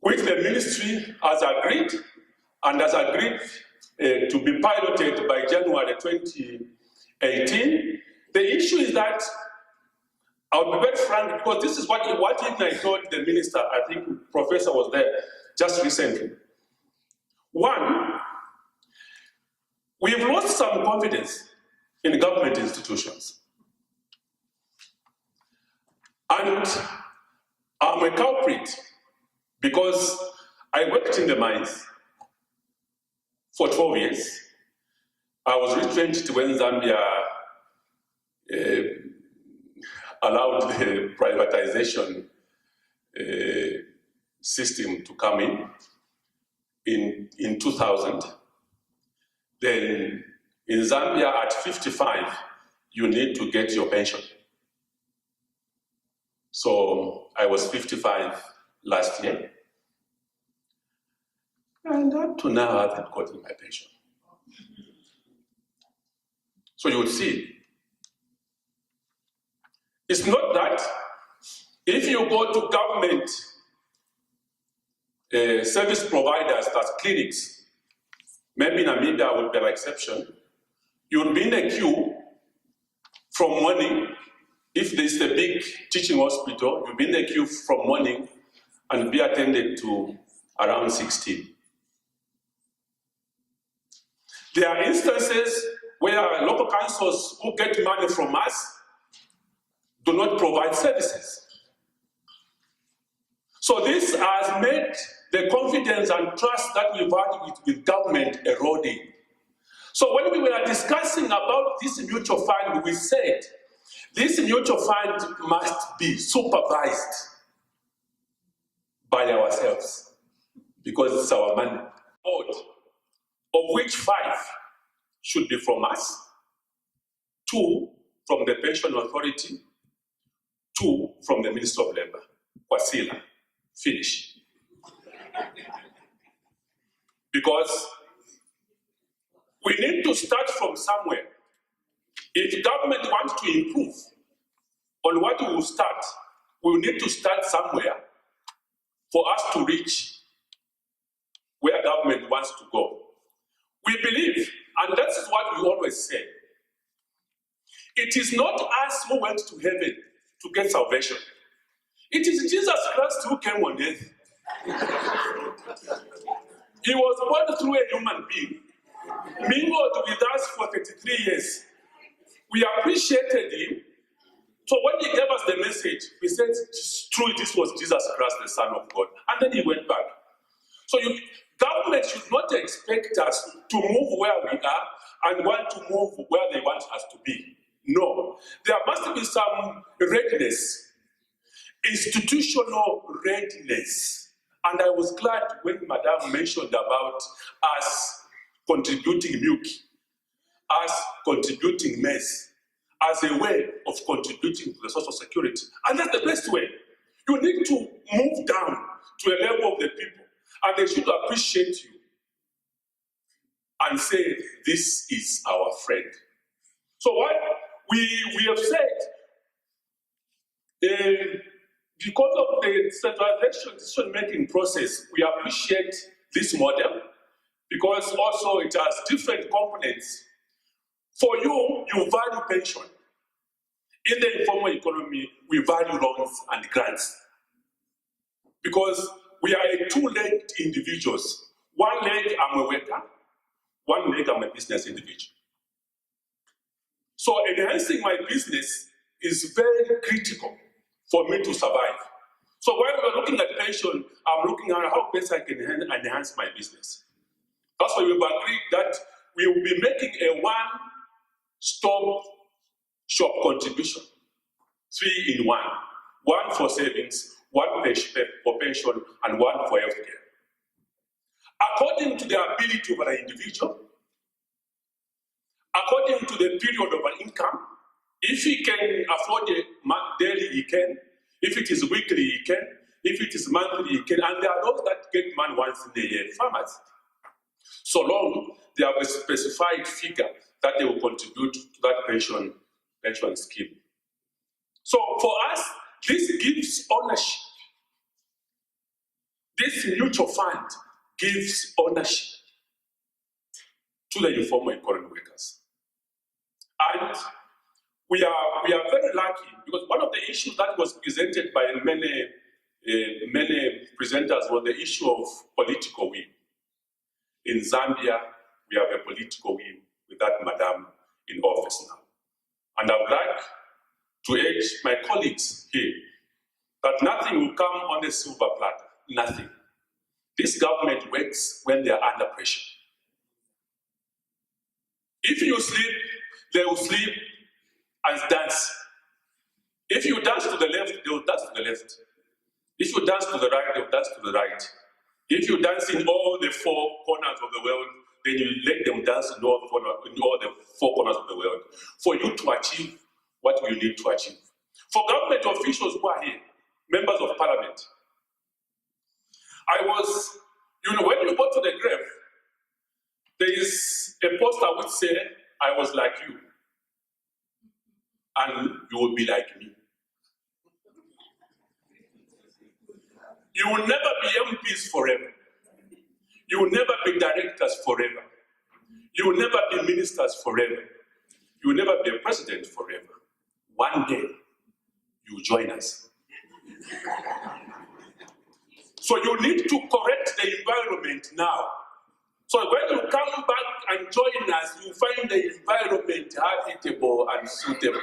which the ministry has agreed, and has agreed to be piloted by January 2018. The issue is that, I'll be very frank, because this is what even I told the minister, I think Professor was there just recently. One, we've lost some confidence in government institutions. And I'm a culprit because I worked in the mines for 12 years. I was retrenched when Zambia allowed the privatization system to come in 2000. Then in Zambia at 55, you need to get your pension. So I was 55 last year. And up to now, I haven't gotten my pension. So you would see, it's not that if you go to government service providers, that's clinics, maybe Namibia would be an exception, you would be in a queue from morning. If there's a big teaching hospital, you'll be in the queue from morning and be attended to around 16. There are instances where local councils who get money from us do not provide services. So this has made the confidence and trust that we've had with government eroding. So when we were discussing about this mutual fund, we said, this mutual fund must be supervised by ourselves because it's our money. Of which 5 should be from us, 2 from the Pension Authority, 2 from the Minister of Labour. Wasila, finish. Because we need to start from somewhere. If government wants to improve on what we will start, we will need to start somewhere for us to reach where government wants to go. We believe, and that is what we always say, it is not us who went to heaven to get salvation. It is Jesus Christ who came on earth. He was born through a human being, mingled with us for 33 years. We appreciated him. So when he gave us the message, we said, truly, this was Jesus Christ, the Son of God. And then he went back. So government should not expect us to move where we are and want to move where they want us to be. No. There must be some readiness, institutional readiness. And I was glad when Madame mentioned about us contributing milk, us contributing maize, as a way of contributing to the social security. And that's the best way. You need to move down to a level of the people, and they should appreciate you and say, this is our friend. So what we have said, because of the centralization decision-making process, we appreciate this model because also it has different components. For you, you value pension. In the informal economy, we value loans and grants because we are two-legged individuals. One leg, I'm a worker. One leg, I'm a business individual. So enhancing my business is very critical for me to survive. So while we're looking at pension, I'm looking at how best I can enhance my business. That's why we've agreed that we will be making a one-stop shop contribution, 3 in 1. One for savings, one for pension, and one for healthcare. According to the ability of an individual, according to the period of an income, if he can afford it daily, he can. If it is weekly, he can. If it is monthly, he can. And there are those that get money once in a year, farmers. So long they have a specified figure that they will contribute to that pension scheme. So for us, this gives ownership. This mutual fund gives ownership to the informal economy workers. And we are very lucky because one of the issues that was presented by many presenters was the issue of political will. In Zambia, we have a political will with that madam in office now. And I would like to urge my colleagues here that nothing will come on a silver platter, nothing. This government works when they are under pressure. If you sleep, they will sleep and dance. If you dance to the left, they will dance to the left. If you dance to the right, they will dance to the right. If you dance in all the 4 corners of the world, then you let them dance in all the 4 corners of the world for you to achieve what you need to achieve. For government officials who are here, members of parliament, when you go to the grave, there is a poster which says, I was like you, and you will be like me. You will never be MPs forever. You will never be directors forever. You will never be ministers forever. You will never be a president forever. One day, you join us. So you need to correct the environment now. So when you come back and join us, you find the environment habitable and suitable.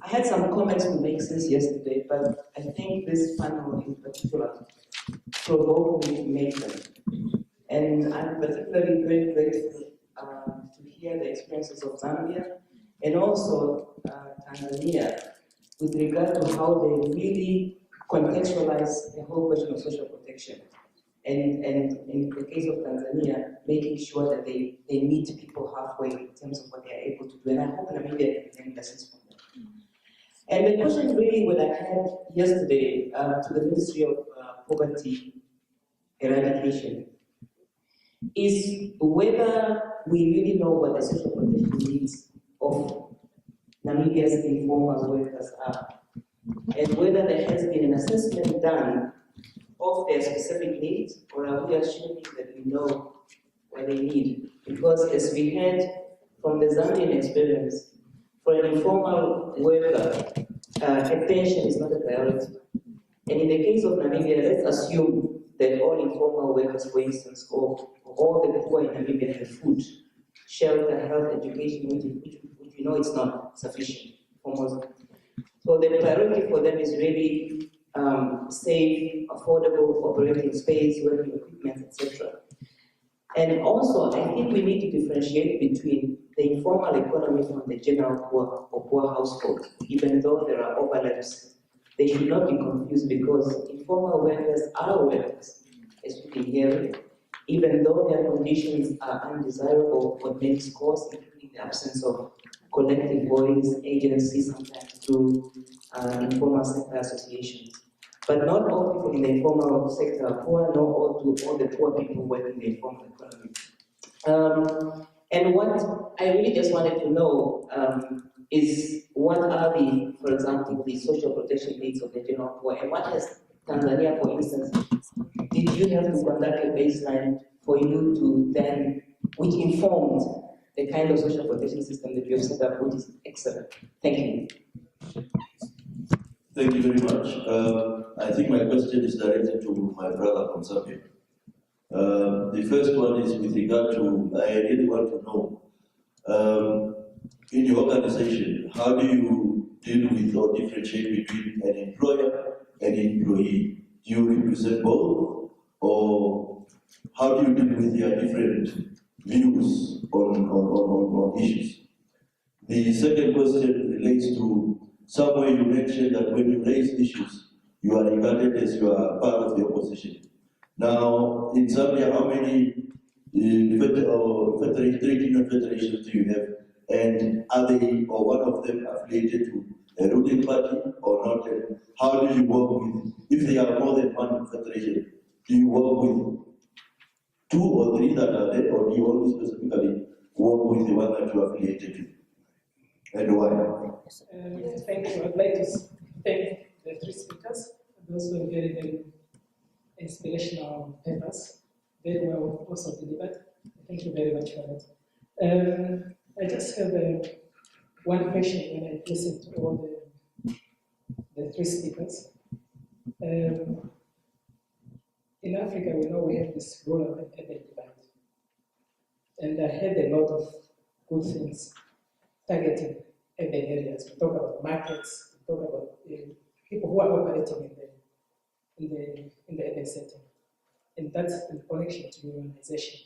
I had some comments to make since yesterday, but I think this panel in particular provoked me to make them. And I'm particularly very grateful to hear the experiences of Zambia and also Tanzania with regard to how they really contextualize the whole question of social protection. And in the case of Tanzania, making sure that they meet people halfway in terms of what they are able to do. And I hope Namibia can learn lessons from them. And the question really what I had yesterday to the Ministry of Poverty Eradication is whether we really know what the social protection needs of Namibia's informal workers are, and whether there has been an assessment done of their specific needs, or are we assuming that we know what they need? Because as we heard from the Zambian experience, for an informal worker, attention is not a priority. And in the case of Namibia, let's assume that all informal workers, for instance, or all the poor in Namibia have food, shelter, health, education, which we know it's not sufficient for most. So the priority for them is really safe, affordable operating space, working equipment, etc. And also, I think we need to differentiate between the informal economy from the general poor or poor household. Even though there are overlaps, they should not be confused because informal workers are workers, as we can hear, even though their conditions are undesirable for many scores, including the absence of collective bodies, agencies, sometimes through informal sector associations. But not all people in the informal sector are poor, nor all the poor people work in the informal economy. And what I really just wanted to know is what are for example, the social protection needs of the general poor, and what has Tanzania, for instance, did you have to conduct a baseline for you to then, which informed the kind of social protection system that we have set up, which is excellent. Thank you. Thank you very much. I think my question is directed to my brother from Zambia. The first one is with regard to, I really want to know, in your organization, how do you deal with or differentiate between an employer and an employee? Do you represent both, or how do you deal with their different views on issues? The second question relates to somewhere you mentioned that when you raise issues, you are regarded as you are part of the opposition. Now, in Zambia, how many trade union federations do you have? And are they, or one of them, affiliated to a ruling party or not? And how do you work with, if there are more than one federation, do you work with 2 or 3 that are there, or do you only specifically work with the one that you are affiliated to? And why? Thank you. I'd like to thank the 3 speakers. Those were very, very inspirational papers. Very well also delivered. Thank you very much for that. I just have one question when I listen to all the 3 speakers. In Africa, we know we have this rural and urban divide. And I heard a lot of good things targeting urban areas. We talk about markets, we talk about people who are operating in the urban setting. And that's in connection to urbanization.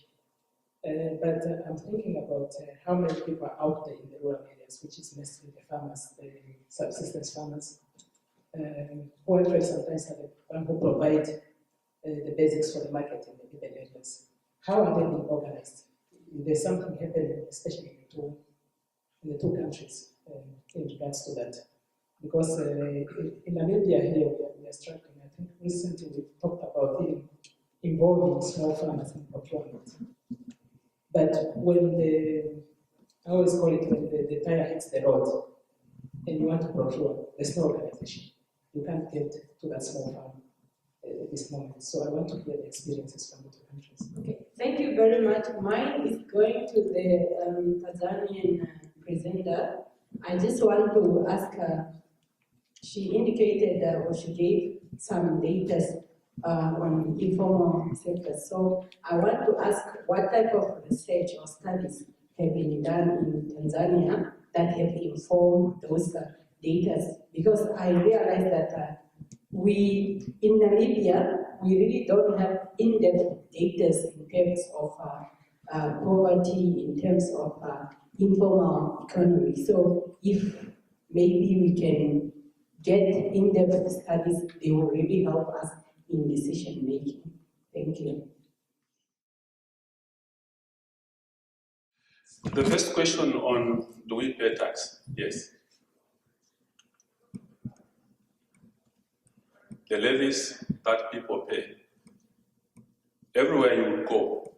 But I'm thinking about how many people are out there in the rural areas, which is mostly the farmers, the subsistence farmers, who actually sometimes are the ones who provide the basics for the market in the urban areas. How are they being organized? There's something happening, especially in the two countries, in regards to that. Because in Namibia here, we are struggling. I think recently we talked about involving small farmers in procurement. But when I always call it when the tire hits the road and you want to procure, there's no organization. You can't get to that small farm at this moment. So I want to hear the experiences from the two countries. Okay, thank you very much. Mine is going to the Tanzanian presenter. I just want to ask her, she indicated or she gave some data on informal sector. So I want to ask what type of research or studies have been done in Tanzania that have informed those data, because I realize that we, in Namibia, we really don't have in-depth data in terms of poverty, in terms of informal economy. So if maybe we can get in-depth studies, they will really help us in decision making. Thank you. The first question on, do we pay tax? Yes. The levies that people pay, everywhere you go,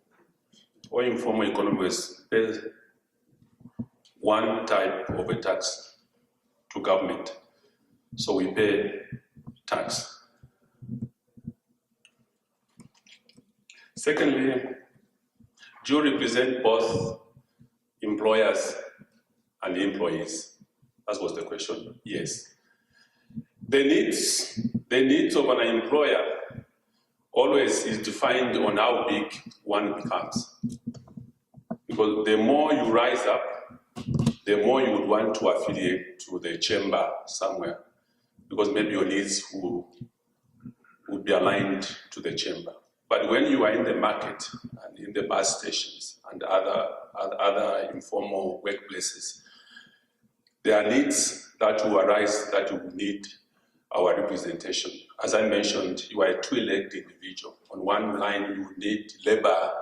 all informal economies pay one type of a tax to government. So we pay tax. Secondly, do you represent both employers and employees? That was the question. Yes. The needs of an employer always is defined on how big one becomes. Because the more you rise up, the more you would want to affiliate to the chamber somewhere, because maybe your needs would be aligned to the chamber. But when you are in the market and in the bus stations and other informal workplaces, there are needs that will arise that will need our representation. As I mentioned, you are a two-legged individual. On one line, you need labor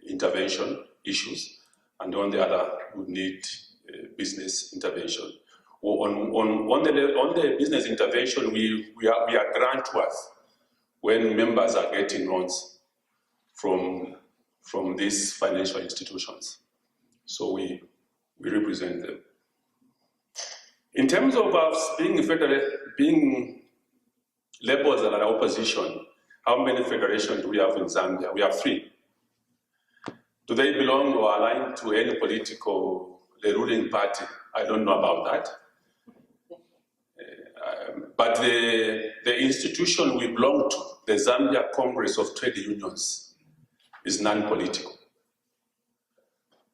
intervention issues, and on the other, you need business intervention. On the business intervention, we are grantorers when members are getting loans from these financial institutions. So we represent them. In terms of us being labeled as an opposition, how many federations do we have in Zambia? We have 3. Do they belong or align to any political, the ruling party? I don't know about that. But the institution we belong to, the Zambia Congress of Trade Unions, is non-political.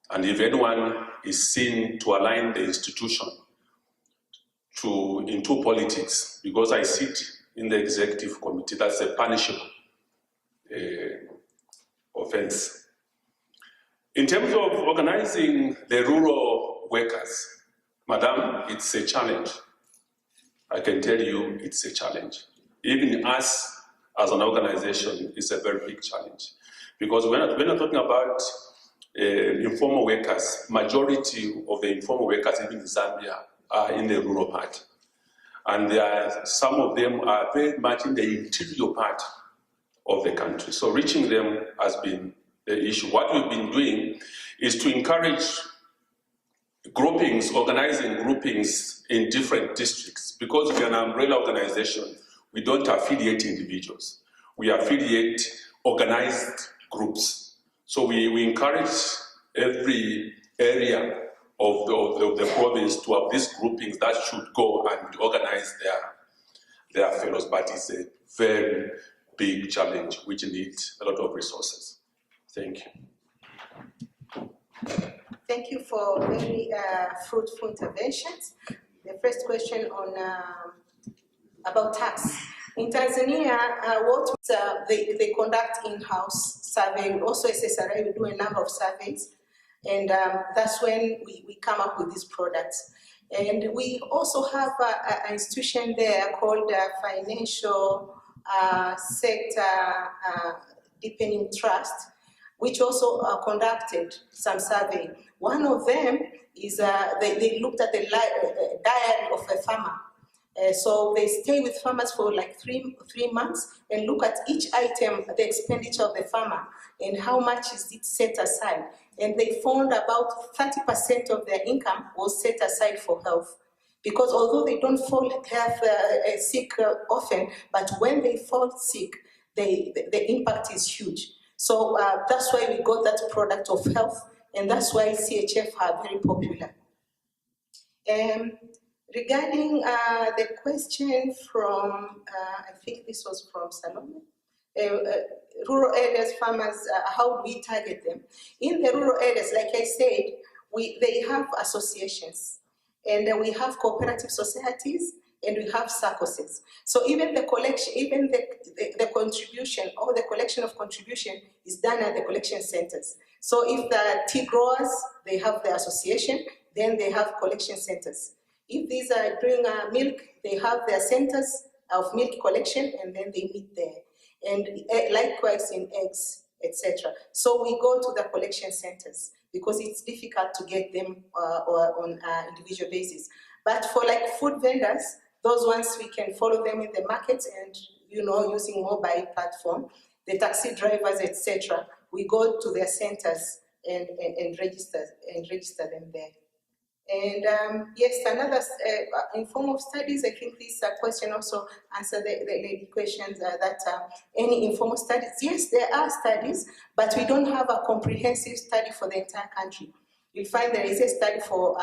And if anyone is seen to align the institution into politics, because I sit in the executive committee, that's a punishable offense. In terms of organizing the rural workers, Madam, it's a challenge. I can tell you it's a challenge. Even us as an organization, it's a very big challenge. Because when I'm talking about informal workers, majority of the informal workers even in Zambia are in the rural part. And some of them are very much in the interior part of the country. So reaching them has been the issue. What we've been doing is to encourage groupings, organizing groupings in different districts. Because we're an umbrella organization, we don't affiliate individuals. We affiliate organized groups. So we encourage every area of the province to have these groupings that should go and organize their fellows. But it's a very big challenge which needs a lot of resources. Thank you. Thank you for very fruitful interventions. The first question on about tax. In Tanzania, they conduct in-house survey. Also, SSRI will do a number of surveys, and that's when we come up with these products. And we also have an institution there called Financial Sector Deepening Trust, which also conducted some survey. One of them is they looked at the diary of a farmer. So they stay with farmers for like three months and look at each item, the expenditure of the farmer, and how much is it set aside. And they found about 30% of their income was set aside for health. Because although they don't fall sick often, but when they fall sick, the impact is huge. So that's why we got that product of health, and that's why CHF are very popular. Regarding the question from, I think this was from Salome, rural areas farmers, how do we target them? In the rural areas, like I said, they have associations, and we have cooperative societies, and we have SACCOs. So even the collection, even the contribution or the collection of contribution is done at the collection centers. So if the tea growers, they have the association, then they have collection centers. If these are doing milk, they have their centers of milk collection, and then they meet there. And likewise in eggs, etc. So we go to the collection centers because it's difficult to get them on an individual basis. But for like food vendors, those ones we can follow them in the markets and using mobile platform, the taxi drivers, etc. We go to their centers and register them there. And yes, another in form of studies, I think this question also answered the lady questions that any informal studies. Yes, there are studies, but we don't have a comprehensive study for the entire country. You'll find there is a study for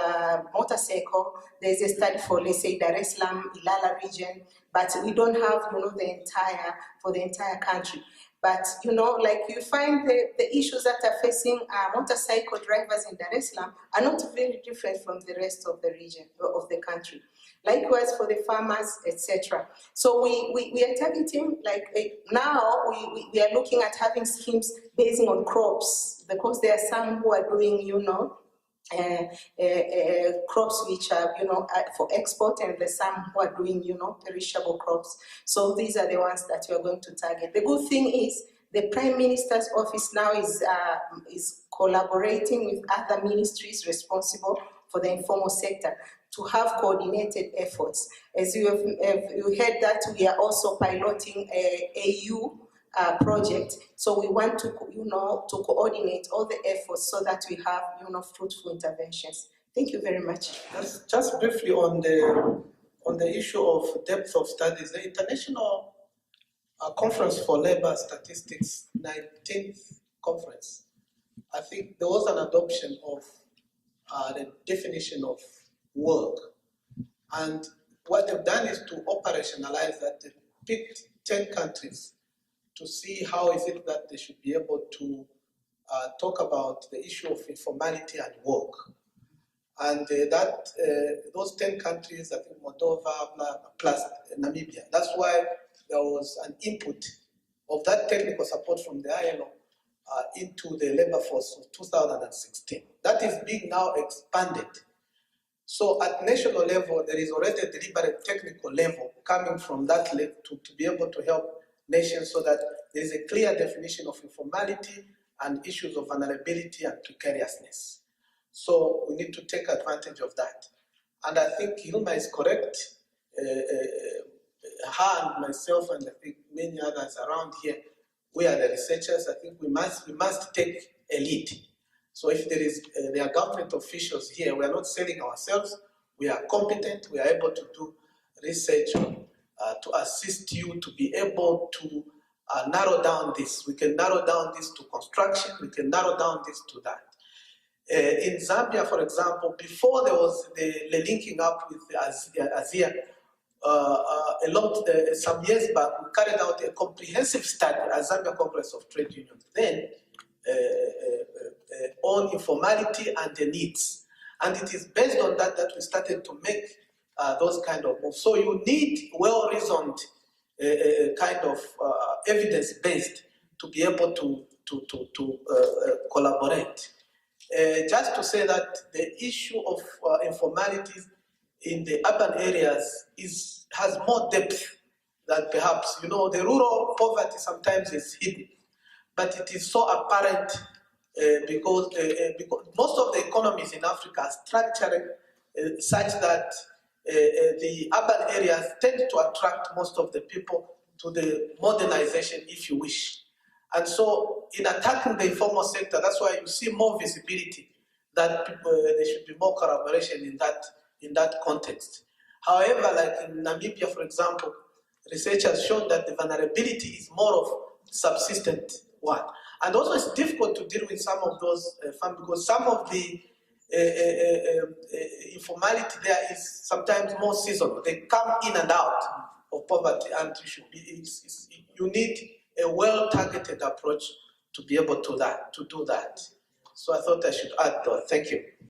motorcycle, there's a study for, let's say, Dar es Salaam, Ilala region, but we don't have, for the entire country. But, like you find the issues that are facing motorcycle drivers in Dar es Salaam are not very different from the rest of the region, of the country. Likewise for the farmers, etc. So we are targeting, now we are looking at having schemes based on crops, because there are some who are doing, crops which are, for export, and there's some who are doing, perishable crops. So these are the ones that we are going to target. The good thing is the Prime Minister's office now is collaborating with other ministries responsible for the informal sector to have coordinated efforts. As you heard that we are also piloting a AU project. So we want to, to coordinate all the efforts so that we have, fruitful interventions. Thank you very much. Just briefly on the issue of depth of studies, the International Conference for Labor Statistics, 19th conference, I think there was an adoption of the definition of work. And what they've done is to operationalize that. They picked 10 countries to see how is it that they should be able to talk about the issue of informality and work. And those 10 countries, I think Moldova plus Namibia. That's why there was an input of that technical support from the ILO into the labor force of 2016. That is being now expanded. So at national level, there is already a deliberate technical level coming from that level to be able to help nations so that there is a clear definition of informality and issues of vulnerability and precariousness. So we need to take advantage of that. And I think Hilma is correct. Her and myself and I think many others around here, we are the researchers. I think we must take a lead. So if there are government officials here, we are not selling ourselves. We are competent. We are able to do research to assist you to be able to narrow down this. We can narrow down this to construction. We can narrow down this to that. In Zambia, for example, before there was the linking up with ASEA, some years back, we carried out a comprehensive study at Zambia Congress of Trade Unions then on informality and the needs. And it is based on that that we started to make those kind of moves. So you need well-reasoned kind of evidence-based to be able to collaborate. Just to say that the issue of informality in the urban areas has more depth than perhaps, the rural poverty sometimes is hidden, but it is so apparent because most of the economies in Africa are structured such that the urban areas tend to attract most of the people to the modernization, if you wish. And so in attacking the informal sector, that's why you see more visibility, that there should be more collaboration in that context. However, like in Namibia, for example, research has shown that the vulnerability is more of subsistent one. And also it's difficult to deal with some of those farms because some of the informality there is sometimes more seasonal. They come in and out of poverty, and you need a well-targeted approach to be able to do that. So I thought I should add that. Thank you.